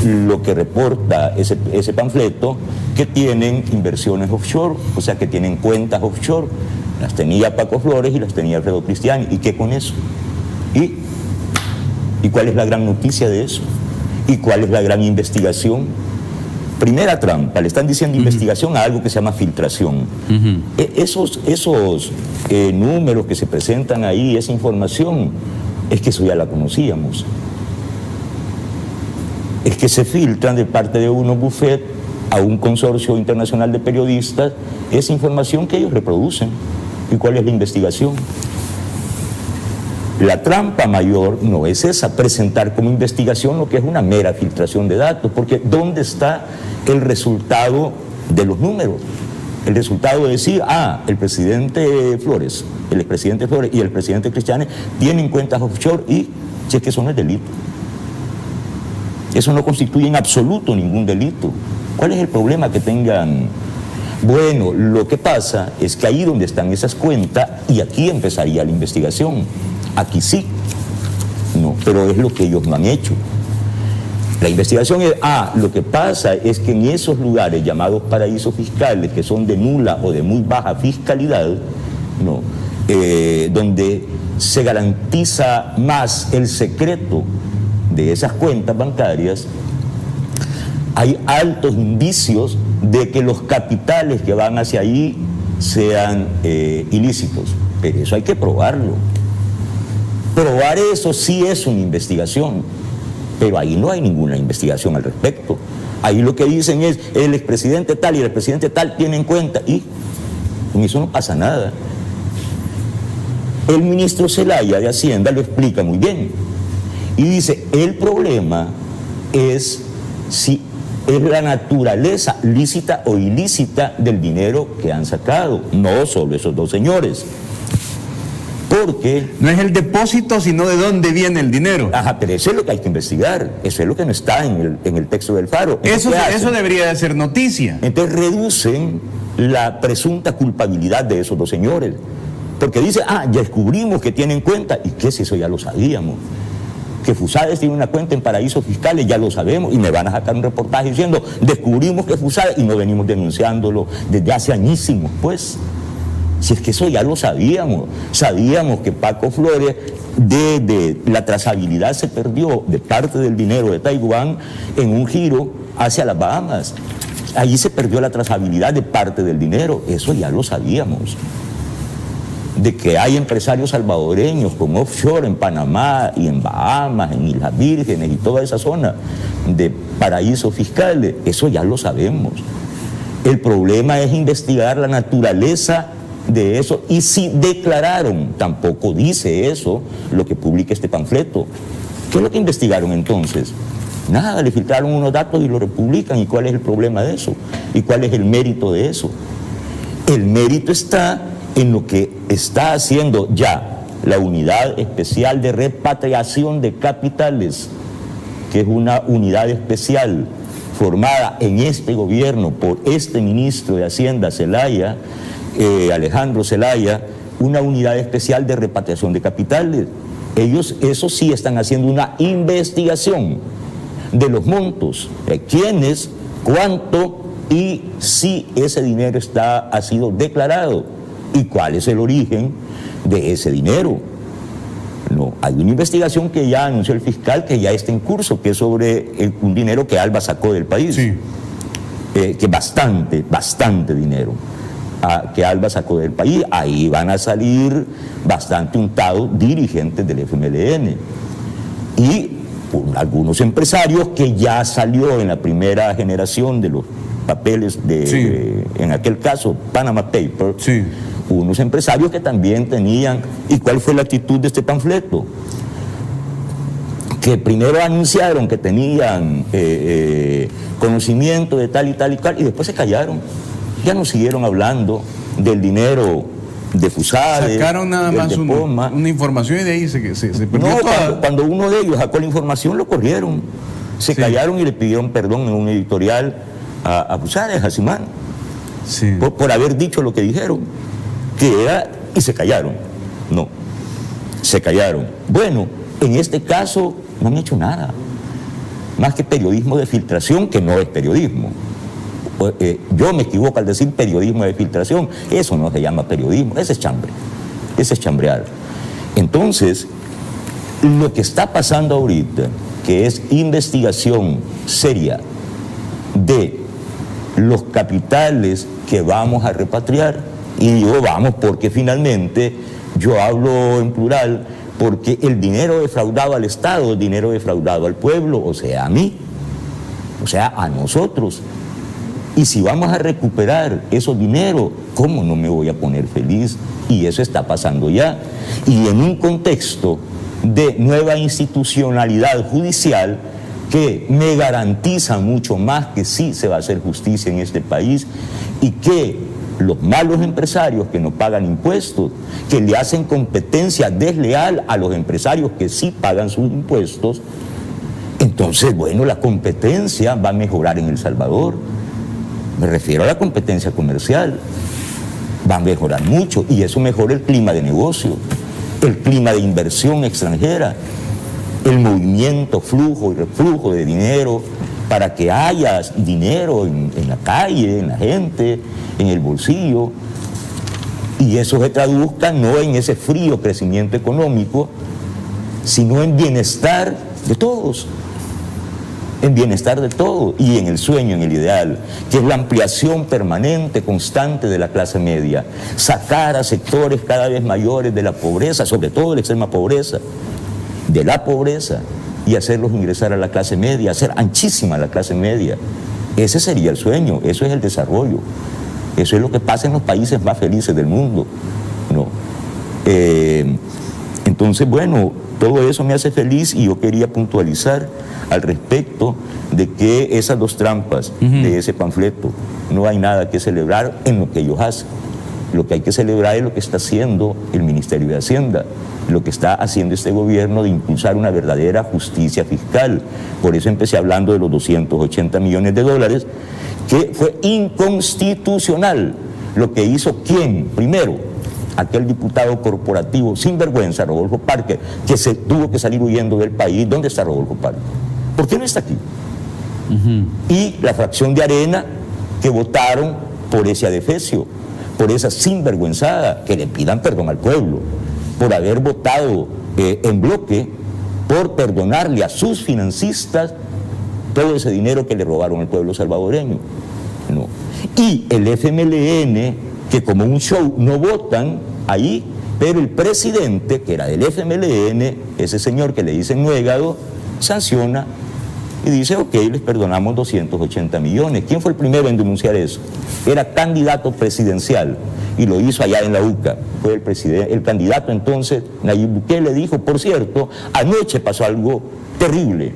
[SPEAKER 5] lo que reporta ese panfleto, que tienen inversiones offshore, o sea, que tienen cuentas offshore. Las tenía Paco Flores y las tenía Alfredo Cristiani. ¿Y qué con eso? ¿Y cuál es la gran noticia de eso? ¿Y cuál es la gran investigación? Primera trampa, le están diciendo investigación a algo que se llama filtración. Esos números que se presentan ahí, esa información, es que eso ya la conocíamos. Es que se filtran de parte de unos buffets a un consorcio internacional de periodistas esa información que ellos reproducen. ¿Y cuál es la investigación? La trampa mayor no es esa, presentar como investigación lo que es una mera filtración de datos, porque ¿dónde está el resultado de los números? El resultado de decir, el presidente Flores, el expresidente Flores y el presidente Cristiane tienen cuentas offshore, y si es que eso no es delito. Eso no constituye en absoluto ningún delito. ¿Cuál es el problema que tengan? Bueno, lo que pasa es que ahí donde están esas cuentas, y aquí empezaría la investigación. Aquí sí. No, pero es lo que ellos no han hecho. La investigación es, lo que pasa es que en esos lugares llamados paraísos fiscales, que son de nula o de muy baja fiscalidad, donde se garantiza más el secreto de esas cuentas bancarias, hay altos indicios de que los capitales que van hacia ahí sean ilícitos. Pero eso hay que probarlo. Probar eso sí es una investigación, pero ahí no hay ninguna investigación al respecto. Ahí lo que dicen es, el expresidente tal y el expresidente tal tienen cuenta, y con eso no pasa nada. El ministro Zelaya de Hacienda lo explica muy bien. Y dice, el problema es si es la naturaleza lícita o ilícita del dinero que han sacado, no solo esos 2 señores. Porque
[SPEAKER 1] no es el depósito, sino de dónde viene el dinero.
[SPEAKER 5] Pero eso es lo que hay que investigar, eso es lo que no está en el texto del Faro.
[SPEAKER 1] Eso debería de ser noticia.
[SPEAKER 5] Entonces reducen la presunta culpabilidad de esos 2 señores. Porque dice, ya descubrimos que tienen cuenta, y que si eso ya lo sabíamos. Que Fusades tiene una cuenta en paraísos fiscales, ya lo sabemos, y me van a sacar un reportaje diciendo, descubrimos que Fusades, y no venimos denunciándolo desde hace añísimos, pues. Si es que eso ya lo sabíamos que Paco Flores, de la trazabilidad se perdió de parte del dinero de Taiwán en un giro hacia las Bahamas. Allí se perdió la trazabilidad de parte del dinero, eso ya lo sabíamos. De que hay empresarios salvadoreños con offshore en Panamá y en Bahamas, en Islas Vírgenes y toda esa zona de paraísos fiscales, eso ya lo sabemos. El problema es investigar la naturaleza de eso, y si declararon, tampoco dice eso lo que publica este panfleto. ¿Qué es lo que investigaron entonces? Nada, le filtraron unos datos y lo republican. ¿Y cuál es el problema de eso? ¿Y cuál es el mérito de eso? El mérito está en lo que está haciendo ya la Unidad Especial de Repatriación de Capitales, que es una unidad especial formada en este gobierno por este ministro de Hacienda, Zelaya, Alejandro Zelaya, una unidad especial de repatriación de capitales. Ellos, eso sí, están haciendo una investigación de los montos, quiénes, cuánto y si ese dinero ha sido declarado y cuál es el origen de ese dinero. No, hay una investigación que ya anunció el fiscal, que ya está en curso, que es sobre un dinero que Alba sacó del país, sí. Que bastante dinero que Alba sacó del país. Ahí van a salir bastante untados dirigentes del FMLN y algunos empresarios que ya salió en la primera generación de los papeles de, sí. En aquel caso, Panama Papers, sí. Unos empresarios que también tenían. ¿Y cuál fue la actitud de este panfleto? Que primero anunciaron que tenían conocimiento de tal y tal y tal, y después se callaron. Ya no siguieron hablando del dinero de Fusades.
[SPEAKER 1] Sacaron nada más una información y de ahí se perdió.
[SPEAKER 5] No, cuando uno de ellos sacó la información, lo corrieron. Se callaron y le pidieron perdón en un editorial a Fusades, a Simán, sí. por haber dicho lo que dijeron, que era, y se callaron. No, se callaron. Bueno, en este caso no han hecho nada, más que periodismo de filtración, que no es periodismo. Yo me equivoco al decir periodismo de filtración, eso no se llama periodismo, ese es chambre, ese es chambrear. Entonces, lo que está pasando ahorita, que es investigación seria de los capitales que vamos a repatriar, y digo vamos porque finalmente yo hablo en plural, porque el dinero defraudado al Estado, el dinero defraudado al pueblo, o sea, a mí, o sea, a nosotros. Y si vamos a recuperar esos dineros, ¿cómo no me voy a poner feliz? Y eso está pasando ya. Y en un contexto de nueva institucionalidad judicial que me garantiza mucho más que sí se va a hacer justicia en este país, y que los malos empresarios que no pagan impuestos, que le hacen competencia desleal a los empresarios que sí pagan sus impuestos, entonces, bueno, la competencia va a mejorar en El Salvador. Me refiero a la competencia comercial, va a mejorar mucho, y eso mejora el clima de negocio, el clima de inversión extranjera, el movimiento, flujo y reflujo de dinero, para que haya dinero en la calle, en la gente, en el bolsillo, y eso se traduzca no en ese frío crecimiento económico, sino en bienestar de todos. En bienestar de todo, y en el sueño, en el ideal, que es la ampliación permanente, constante de la clase media, sacar a sectores cada vez mayores de la pobreza, sobre todo de la extrema pobreza, de la pobreza, y hacerlos ingresar a la clase media, hacer anchísima la clase media. Ese sería el sueño, eso es el desarrollo, eso es lo que pasa en los países más felices del mundo, ¿no? Entonces, bueno, todo eso me hace feliz, y yo quería puntualizar al respecto de que esas dos trampas de ese panfleto, no hay nada que celebrar en lo que ellos hacen. Lo que hay que celebrar es lo que está haciendo el Ministerio de Hacienda, lo que está haciendo este gobierno de impulsar una verdadera justicia fiscal. Por eso empecé hablando de los 280 millones de dólares, que fue inconstitucional lo que hizo ¿quién? Primero, aquel diputado corporativo sin vergüenza, Rodolfo Parker, que se tuvo que salir huyendo del país. ¿Dónde está Rodolfo Parker? ¿Por qué no está aquí? Y la fracción de Arena, que votaron por ese adefesio, por esa sinvergüenzada, que le pidan perdón al pueblo, por haber votado en bloque, por perdonarle a sus financistas todo ese dinero que le robaron al pueblo salvadoreño. No. Y el FMLN, que como un show no votan ahí, pero el presidente, que era del FMLN, ese señor que le dicen Nuegado, sanciona y dice, ok, les perdonamos 280 millones. ¿Quién fue el primero en denunciar eso? Era candidato presidencial y lo hizo allá en la UCA. Fue el candidato entonces, Nayib Bukele, dijo, por cierto, anoche pasó algo terrible,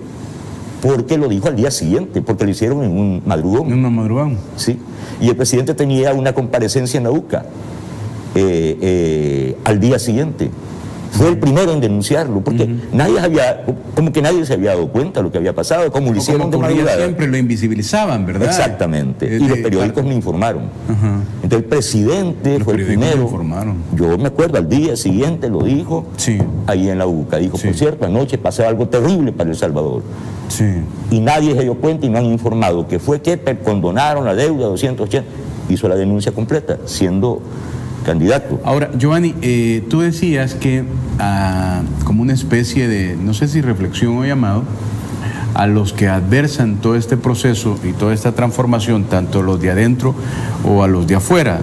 [SPEAKER 5] porque lo dijo al día siguiente, porque lo hicieron en un madrugón.
[SPEAKER 1] En un madrugón.
[SPEAKER 5] Sí, y el presidente tenía una comparecencia en la UCA al día siguiente. Fue el primero en denunciarlo, porque nadie se había dado cuenta de lo que había pasado, como lo hicieron de madrugada.
[SPEAKER 1] Siempre lo invisibilizaban, ¿verdad?
[SPEAKER 5] Exactamente, y los periódicos me informaron. Entonces el presidente fue el primero. Yo me acuerdo, al día siguiente lo dijo, ahí en la UCA. Dijo, por cierto, anoche pasó algo terrible para El Salvador. Y nadie se dio cuenta y no han informado que fue que condonaron la deuda de 280. Hizo la denuncia completa, siendo candidato.
[SPEAKER 1] Ahora, Giovanni, tú decías que como una especie de, no sé si reflexión o llamado, a los que adversan todo este proceso y toda esta transformación, tanto los de adentro o a los de afuera.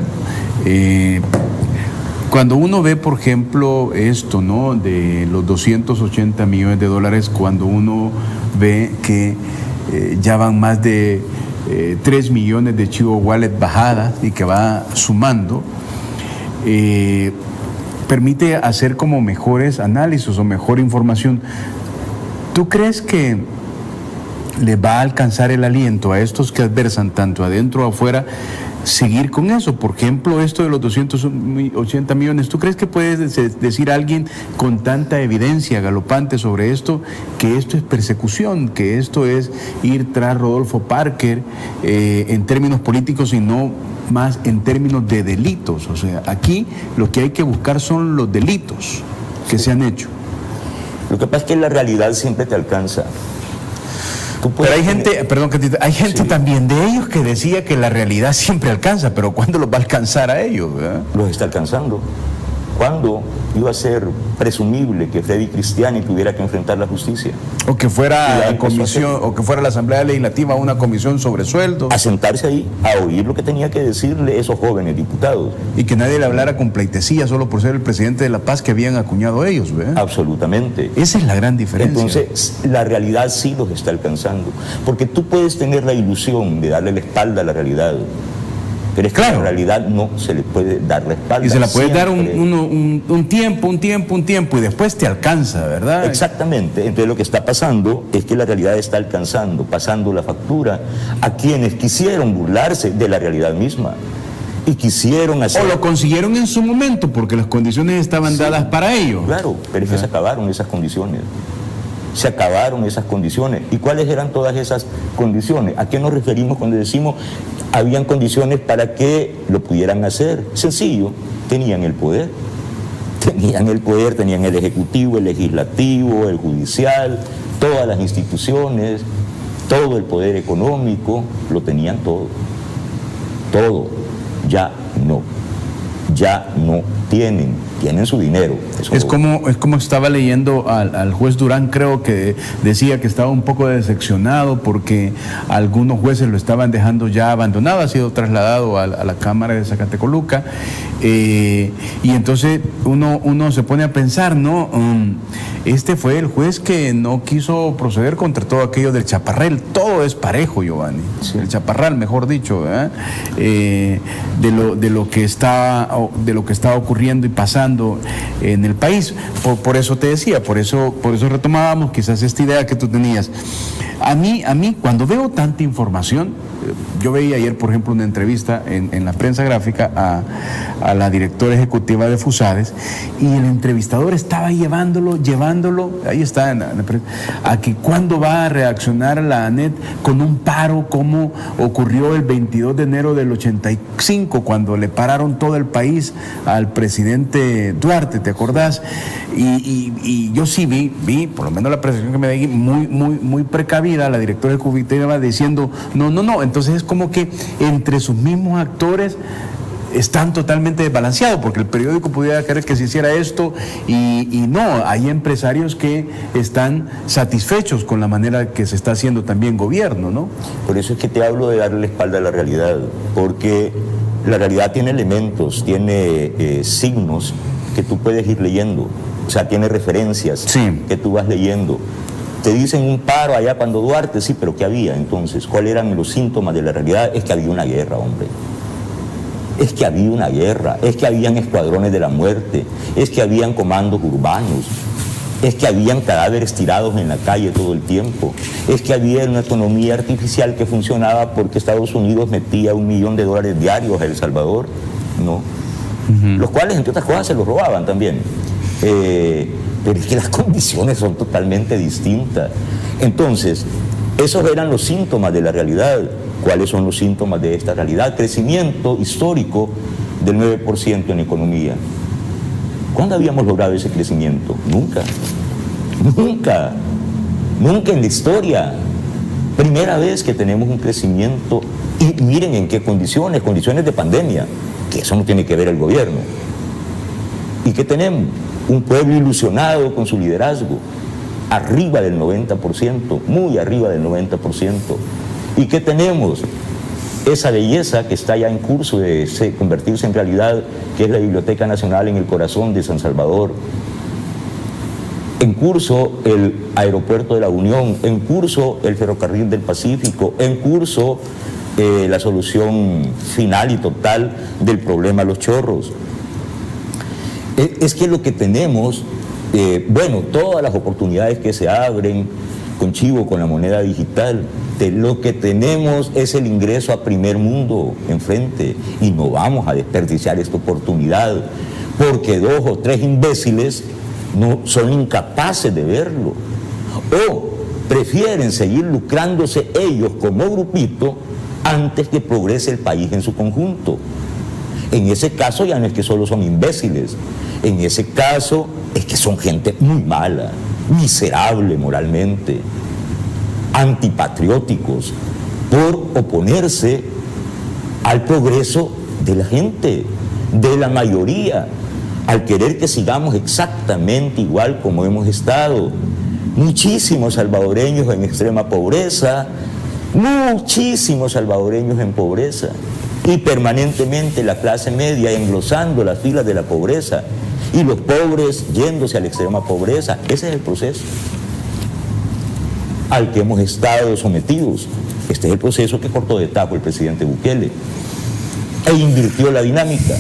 [SPEAKER 1] Cuando uno ve, por ejemplo, esto, ¿no?, de los 280 millones de dólares, cuando uno ve que ya van más de 3 millones de Chivo Wallet bajadas y que va sumando, permite hacer como mejores análisis o mejor información. ¿Tú crees que le va a alcanzar el aliento a estos que adversan tanto adentro o afuera seguir con eso? Por ejemplo, esto de los 280 millones, ¿tú crees que puede decir alguien con tanta evidencia galopante sobre esto, que esto es persecución, que esto es ir tras Rodolfo Parker en términos políticos y no más en términos de delitos? O sea, aquí lo que hay que buscar son los delitos que se han hecho.
[SPEAKER 5] Lo que pasa es que la realidad siempre te alcanza.
[SPEAKER 1] Pero hay gente, perdón, hay gente también de ellos que decía que la realidad siempre alcanza, pero ¿cuándo los va a alcanzar a ellos, verdad?
[SPEAKER 5] Los está alcanzando. ¿Cuándo iba a ser presumible que Freddy Cristiani tuviera que enfrentar la justicia?
[SPEAKER 1] O que fuera la comisión, o que fuera la Asamblea Legislativa una comisión sobre sueldos.
[SPEAKER 5] A sentarse ahí, a oír lo que tenía que decirle esos jóvenes diputados.
[SPEAKER 1] Y que nadie le hablara con pleitesía solo por ser el presidente de La Paz que habían acuñado ellos, ¿verdad?
[SPEAKER 5] Absolutamente.
[SPEAKER 1] Esa es la gran diferencia.
[SPEAKER 5] Entonces, la realidad sí los está alcanzando. Porque tú puedes tener la ilusión de darle la espalda a la realidad, pero es que la realidad no se le puede dar la espalda.
[SPEAKER 1] Y se la puede dar un tiempo y después te alcanza, ¿verdad?
[SPEAKER 5] Exactamente. Entonces lo que está pasando es que la realidad está alcanzando, pasando la factura a quienes quisieron burlarse de la realidad misma y quisieron hacer...
[SPEAKER 1] O lo consiguieron en su momento porque las condiciones estaban dadas para ello.
[SPEAKER 5] Claro, pero es que se acabaron esas condiciones. Se acabaron esas condiciones. ¿Y cuáles eran todas esas condiciones? ¿A qué nos referimos cuando decimos habían condiciones para que lo pudieran hacer? Sencillo, tenían el poder. Tenían el poder, tenían el ejecutivo, el legislativo, el judicial, todas las instituciones, todo el poder económico, lo tenían todo. Todo. Ya no tienen su dinero.
[SPEAKER 1] Es como estaba leyendo al juez Durán, creo que decía que estaba un poco decepcionado porque algunos jueces lo estaban dejando ya abandonado, ha sido trasladado a la Cámara de Zacatecoluca, y entonces uno se pone a pensar, ¿no? Este fue el juez que no quiso proceder contra todo aquello del chaparral. Todo es parejo, Giovanni. Sí. El chaparral, mejor dicho, ¿verdad? De lo que está ocurriendo y pasando en el país. Por eso te decía, por eso retomábamos quizás esta idea que tú tenías. A mí cuando veo tanta información, yo veía ayer, por ejemplo, una entrevista en la prensa gráfica a la directora ejecutiva de FUSADES, y el entrevistador estaba llevándolo, ahí está en la prensa, a que cuándo va a reaccionar la ANET con un paro como ocurrió el 22 de enero del 85, cuando le pararon todo el país al presidente Duarte, ¿te acordás? Y yo sí vi, por lo menos la presentación que me di, muy precavida la directora ejecutiva diciendo, no, entonces es como que entre sus mismos actores están totalmente desbalanceados, porque el periódico pudiera querer que se hiciera esto y no, hay empresarios que están satisfechos con la manera que se está haciendo también gobierno, ¿no?
[SPEAKER 5] Por eso es que te hablo de darle la espalda a la realidad, porque la realidad tiene elementos, tiene signos que tú puedes ir leyendo, o sea, tiene referencias que tú vas leyendo. Te dicen un paro allá cuando Duarte, sí, pero ¿qué había entonces? ¿Cuáles eran los síntomas de la realidad? Es que había una guerra, hombre. Es que había una guerra, es que habían escuadrones de la muerte, es que habían comandos urbanos, es que habían cadáveres tirados en la calle todo el tiempo, es que había una economía artificial que funcionaba porque Estados Unidos metía $1 millón diarios a El Salvador, ¿no? Los cuales, entre otras cosas, se los robaban también. Pero es que las condiciones son totalmente distintas. Entonces, esos eran los síntomas de la realidad. ¿Cuáles son los síntomas de esta realidad? Crecimiento histórico del 9% en economía. ¿Cuándo habíamos logrado ese crecimiento? Nunca en la historia. Primera vez que tenemos un crecimiento, y miren en qué condiciones de pandemia, que eso no tiene que ver el gobierno. ¿Y qué tenemos? Un pueblo ilusionado con su liderazgo, arriba del 90%, muy arriba del 90%. ¿Y qué tenemos? Esa belleza que está ya en curso de convertirse en realidad, que es la Biblioteca Nacional en el corazón de San Salvador. En curso el Aeropuerto de la Unión, en curso el Ferrocarril del Pacífico, en curso la solución final y total del problema Los Chorros. Es que lo que tenemos, todas las oportunidades que se abren con Chivo, con la moneda digital, lo que tenemos es el ingreso a primer mundo enfrente, y no vamos a desperdiciar esta oportunidad porque 2 o 3 imbéciles no son incapaces de verlo, o prefieren seguir lucrándose ellos como grupito antes que progrese el país en su conjunto. En ese caso ya no es que solo son imbéciles, en ese caso es que son gente muy mala, miserable moralmente, antipatrióticos, por oponerse al progreso de la gente, de la mayoría, al querer que sigamos exactamente igual como hemos estado. Muchísimos salvadoreños en extrema pobreza, muchísimos salvadoreños en pobreza, y permanentemente la clase media englosando las filas de la pobreza y los pobres yéndose a la extrema pobreza. Ese es el proceso al que hemos estado sometidos. Este es el proceso que cortó de tajo el presidente Bukele e invirtió la dinámica.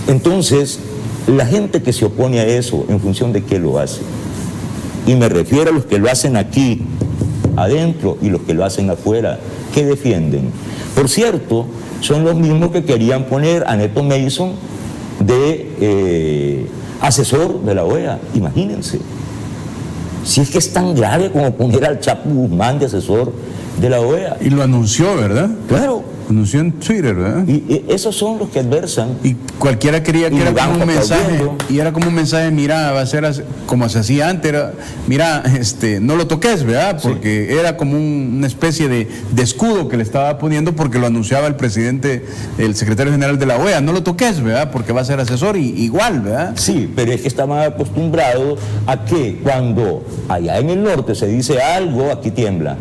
[SPEAKER 5] Entonces, la gente que se opone a eso, ¿en función de qué lo hace? Y me refiero a los que lo hacen aquí adentro y los que lo hacen afuera. ¿Qué defienden? Por cierto, son los mismos que querían poner a Neto Mason de asesor de la OEA. Imagínense. Si es que es tan grave como poner al Chapo Guzmán de asesor de la OEA.
[SPEAKER 1] Y lo anunció, ¿verdad?
[SPEAKER 5] Claro.
[SPEAKER 1] Anunció en Twitter, ¿verdad?
[SPEAKER 5] Y esos son los que adversan.
[SPEAKER 1] Y cualquiera creía que era como un mensaje. Y era como un mensaje, mira, va a ser como se hacía antes, era, mira, no lo toques, ¿verdad? Porque sí, era como una especie de escudo que le estaba poniendo, porque lo anunciaba el presidente, el secretario general de la OEA. No lo toques, ¿verdad? Porque va a ser asesor igual, ¿verdad?
[SPEAKER 5] Sí, pero es que estaban acostumbrados a que cuando allá en el norte se dice algo, aquí tiembla.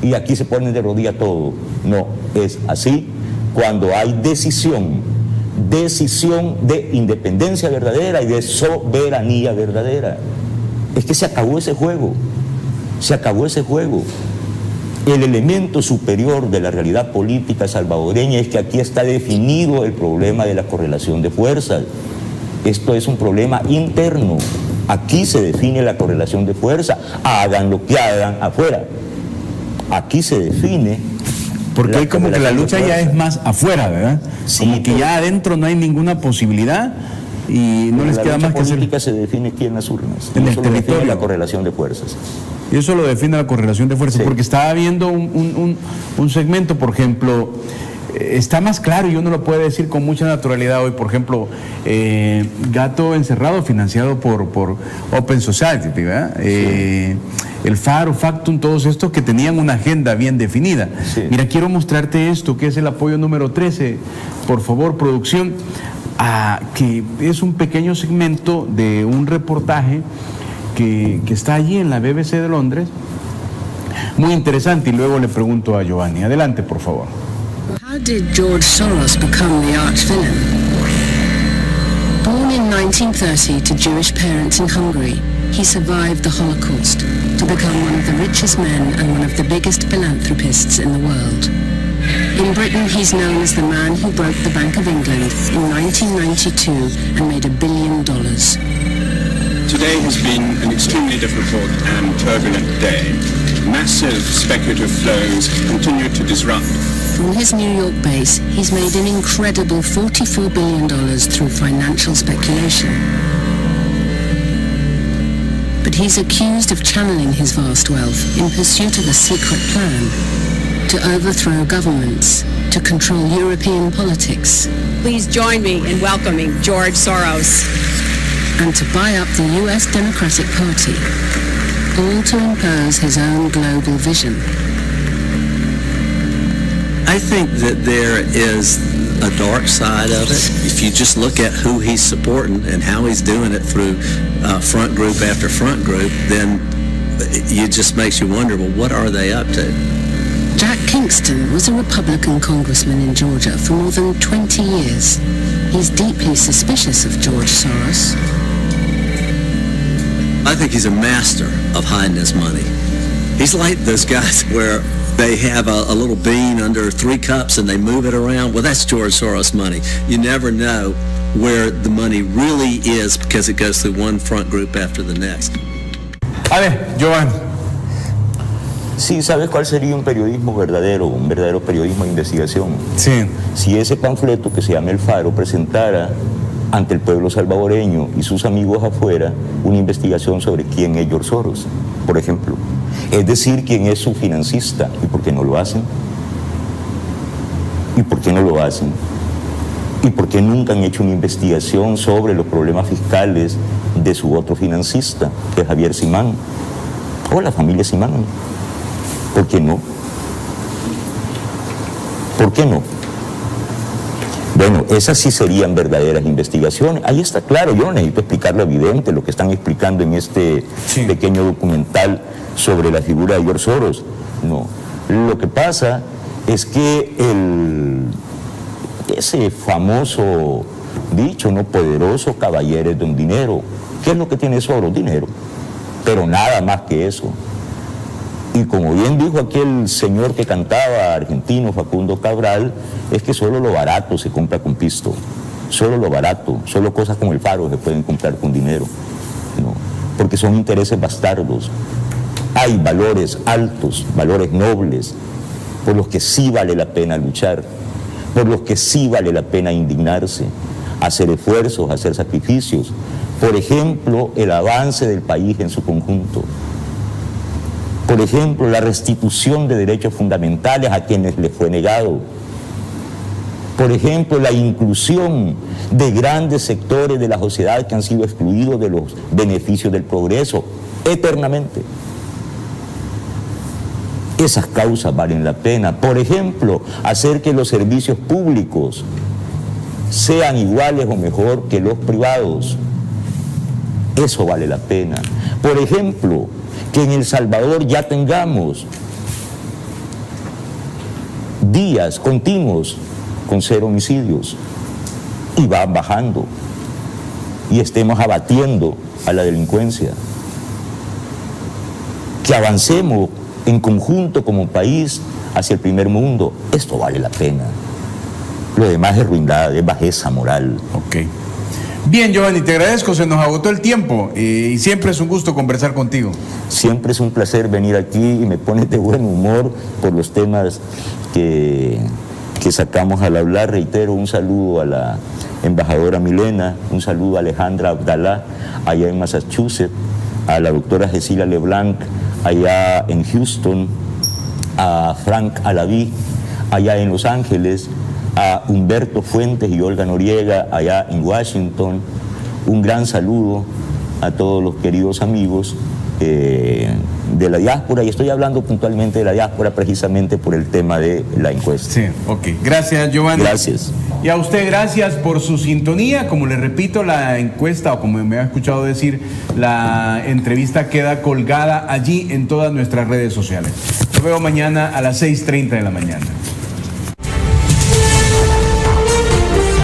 [SPEAKER 5] Y aquí se ponen de rodillas todo. No, es así cuando hay decisión de independencia verdadera y de soberanía verdadera. Es que se acabó ese juego, El elemento superior de la realidad política salvadoreña es que aquí está definido el problema de la correlación de fuerzas. Esto es un problema interno. Aquí se define la correlación de fuerza, hagan lo que hagan afuera. aquí se define.
[SPEAKER 1] Porque hay como que la lucha ya es más afuera, ¿verdad?
[SPEAKER 5] Sí,
[SPEAKER 1] como que ya adentro no hay ninguna posibilidad y no les queda más que hacer.
[SPEAKER 5] La política se define aquí en las urnas.
[SPEAKER 1] En el territorio.
[SPEAKER 5] La correlación de fuerzas.
[SPEAKER 1] Y eso lo define la correlación de fuerzas, sí. Porque estaba viendo un segmento, por ejemplo, está más claro y uno lo puede decir con mucha naturalidad hoy, por ejemplo, Gato Encerrado, financiado por Open Society, ¿verdad? Sí. El Faro, Factum, todos estos que tenían una agenda bien definida. Sí. Mira, quiero mostrarte esto, que es el apoyo número 13, por favor, producción, que es un pequeño segmento de un reportaje que está allí en la BBC de Londres, muy interesante, y luego le pregunto a Giovanni. Adelante, por favor.
[SPEAKER 6] How did George Soros become the arch-villain? Born in 1930 to Jewish parents in Hungary, he survived the Holocaust to become one of the richest men and one of the biggest philanthropists in the world. In Britain, he's known as the man who broke the Bank of England in 1992 and made $1 billion.
[SPEAKER 7] Today has been an extremely difficult and turbulent day. Massive speculative flows continue to disrupt.
[SPEAKER 6] From his New York base, he's made an incredible $44 billion through financial speculation. But he's accused of channeling his vast wealth in pursuit of a secret plan to overthrow governments, to control European politics.
[SPEAKER 8] Please join me in welcoming George Soros.
[SPEAKER 6] And to buy up the US Democratic Party, all to impose his own global vision.
[SPEAKER 9] I think that there is a dark side of it. If you just look at who he's supporting and how he's doing it through front group after front group, then it just makes you wonder, well, what are they up to?
[SPEAKER 6] Jack Kingston was a Republican congressman in Georgia for more than 20 years. He's deeply suspicious of George Soros.
[SPEAKER 9] I think he's a master of hiding his money. He's like those guys where they have a little bean under 3 cups and they move it around. Well, that's George Soros money. You never know where the money really is because it goes through one front group after the next.
[SPEAKER 1] A ver, Giovanni.
[SPEAKER 5] Sí, ¿sabes cuál sería un periodismo verdadero, un verdadero periodismo de investigación?
[SPEAKER 1] Sí.
[SPEAKER 5] Si ese panfleto que se llama El Faro presentara ante el pueblo salvadoreño y sus amigos afuera una investigación sobre quién es George Soros, por ejemplo. Es decir, quién es su financista. ¿Y por qué no lo hacen? ¿Y por qué no lo hacen? ¿Y por qué nunca han hecho una investigación sobre los problemas fiscales de su otro financista, que es Javier Simán, o la familia Simán? ¿Por qué no? ¿Por qué no? Bueno, esas sí serían verdaderas investigaciones. Ahí está claro, yo no necesito explicar lo evidente, lo que están explicando en este pequeño documental sobre la figura de George Soros. No, lo que pasa es que ese famoso dicho, ¿no? Poderoso caballero de un dinero. ¿Qué es lo que tiene Soros? Dinero, pero nada más que eso. Y como bien dijo aquel señor que cantaba argentino, Facundo Cabral, es que solo lo barato se compra con pisto, solo lo barato, solo cosas como el Faro se pueden comprar con dinero, ¿no? Porque son intereses bastardos. Hay valores altos, valores nobles, por los que sí vale la pena luchar, por los que sí vale la pena indignarse, hacer esfuerzos, hacer sacrificios. Por ejemplo, el avance del país en su conjunto. Por ejemplo, la restitución de derechos fundamentales a quienes les fue negado. Por ejemplo, la inclusión de grandes sectores de la sociedad que han sido excluidos de los beneficios del progreso eternamente. Esas causas valen la pena. Por ejemplo, hacer que los servicios públicos sean iguales o mejor que los privados. Eso vale la pena. Por ejemplo, que en El Salvador ya tengamos días continuos con 0 homicidios y van bajando y estemos abatiendo a la delincuencia. Que avancemos en conjunto como país hacia el primer mundo. Esto vale la pena. Lo demás es ruindad, es bajeza moral.
[SPEAKER 1] Ok. Bien, Giovanni, te agradezco, se nos agotó el tiempo y siempre es un gusto conversar contigo.
[SPEAKER 5] Siempre es un placer venir aquí y me pones de buen humor por los temas que sacamos al hablar. Reitero, un saludo a la embajadora Milena, un saludo a Alejandra Abdalá, allá en Massachusetts, a la doctora Cecilia LeBlanc, allá en Houston, a Frank Alaví, allá en Los Ángeles, a Humberto Fuentes y Olga Noriega, allá en Washington. Un gran saludo a todos los queridos amigos de la diáspora, y estoy hablando puntualmente de la diáspora precisamente por el tema de la encuesta.
[SPEAKER 1] Sí, ok. Gracias, Giovanni.
[SPEAKER 5] Gracias.
[SPEAKER 1] Y a usted, gracias por su sintonía. Como le repito, la encuesta, o como me ha escuchado decir, la entrevista queda colgada allí en todas nuestras redes sociales. Nos vemos mañana a las 6:30 de la mañana.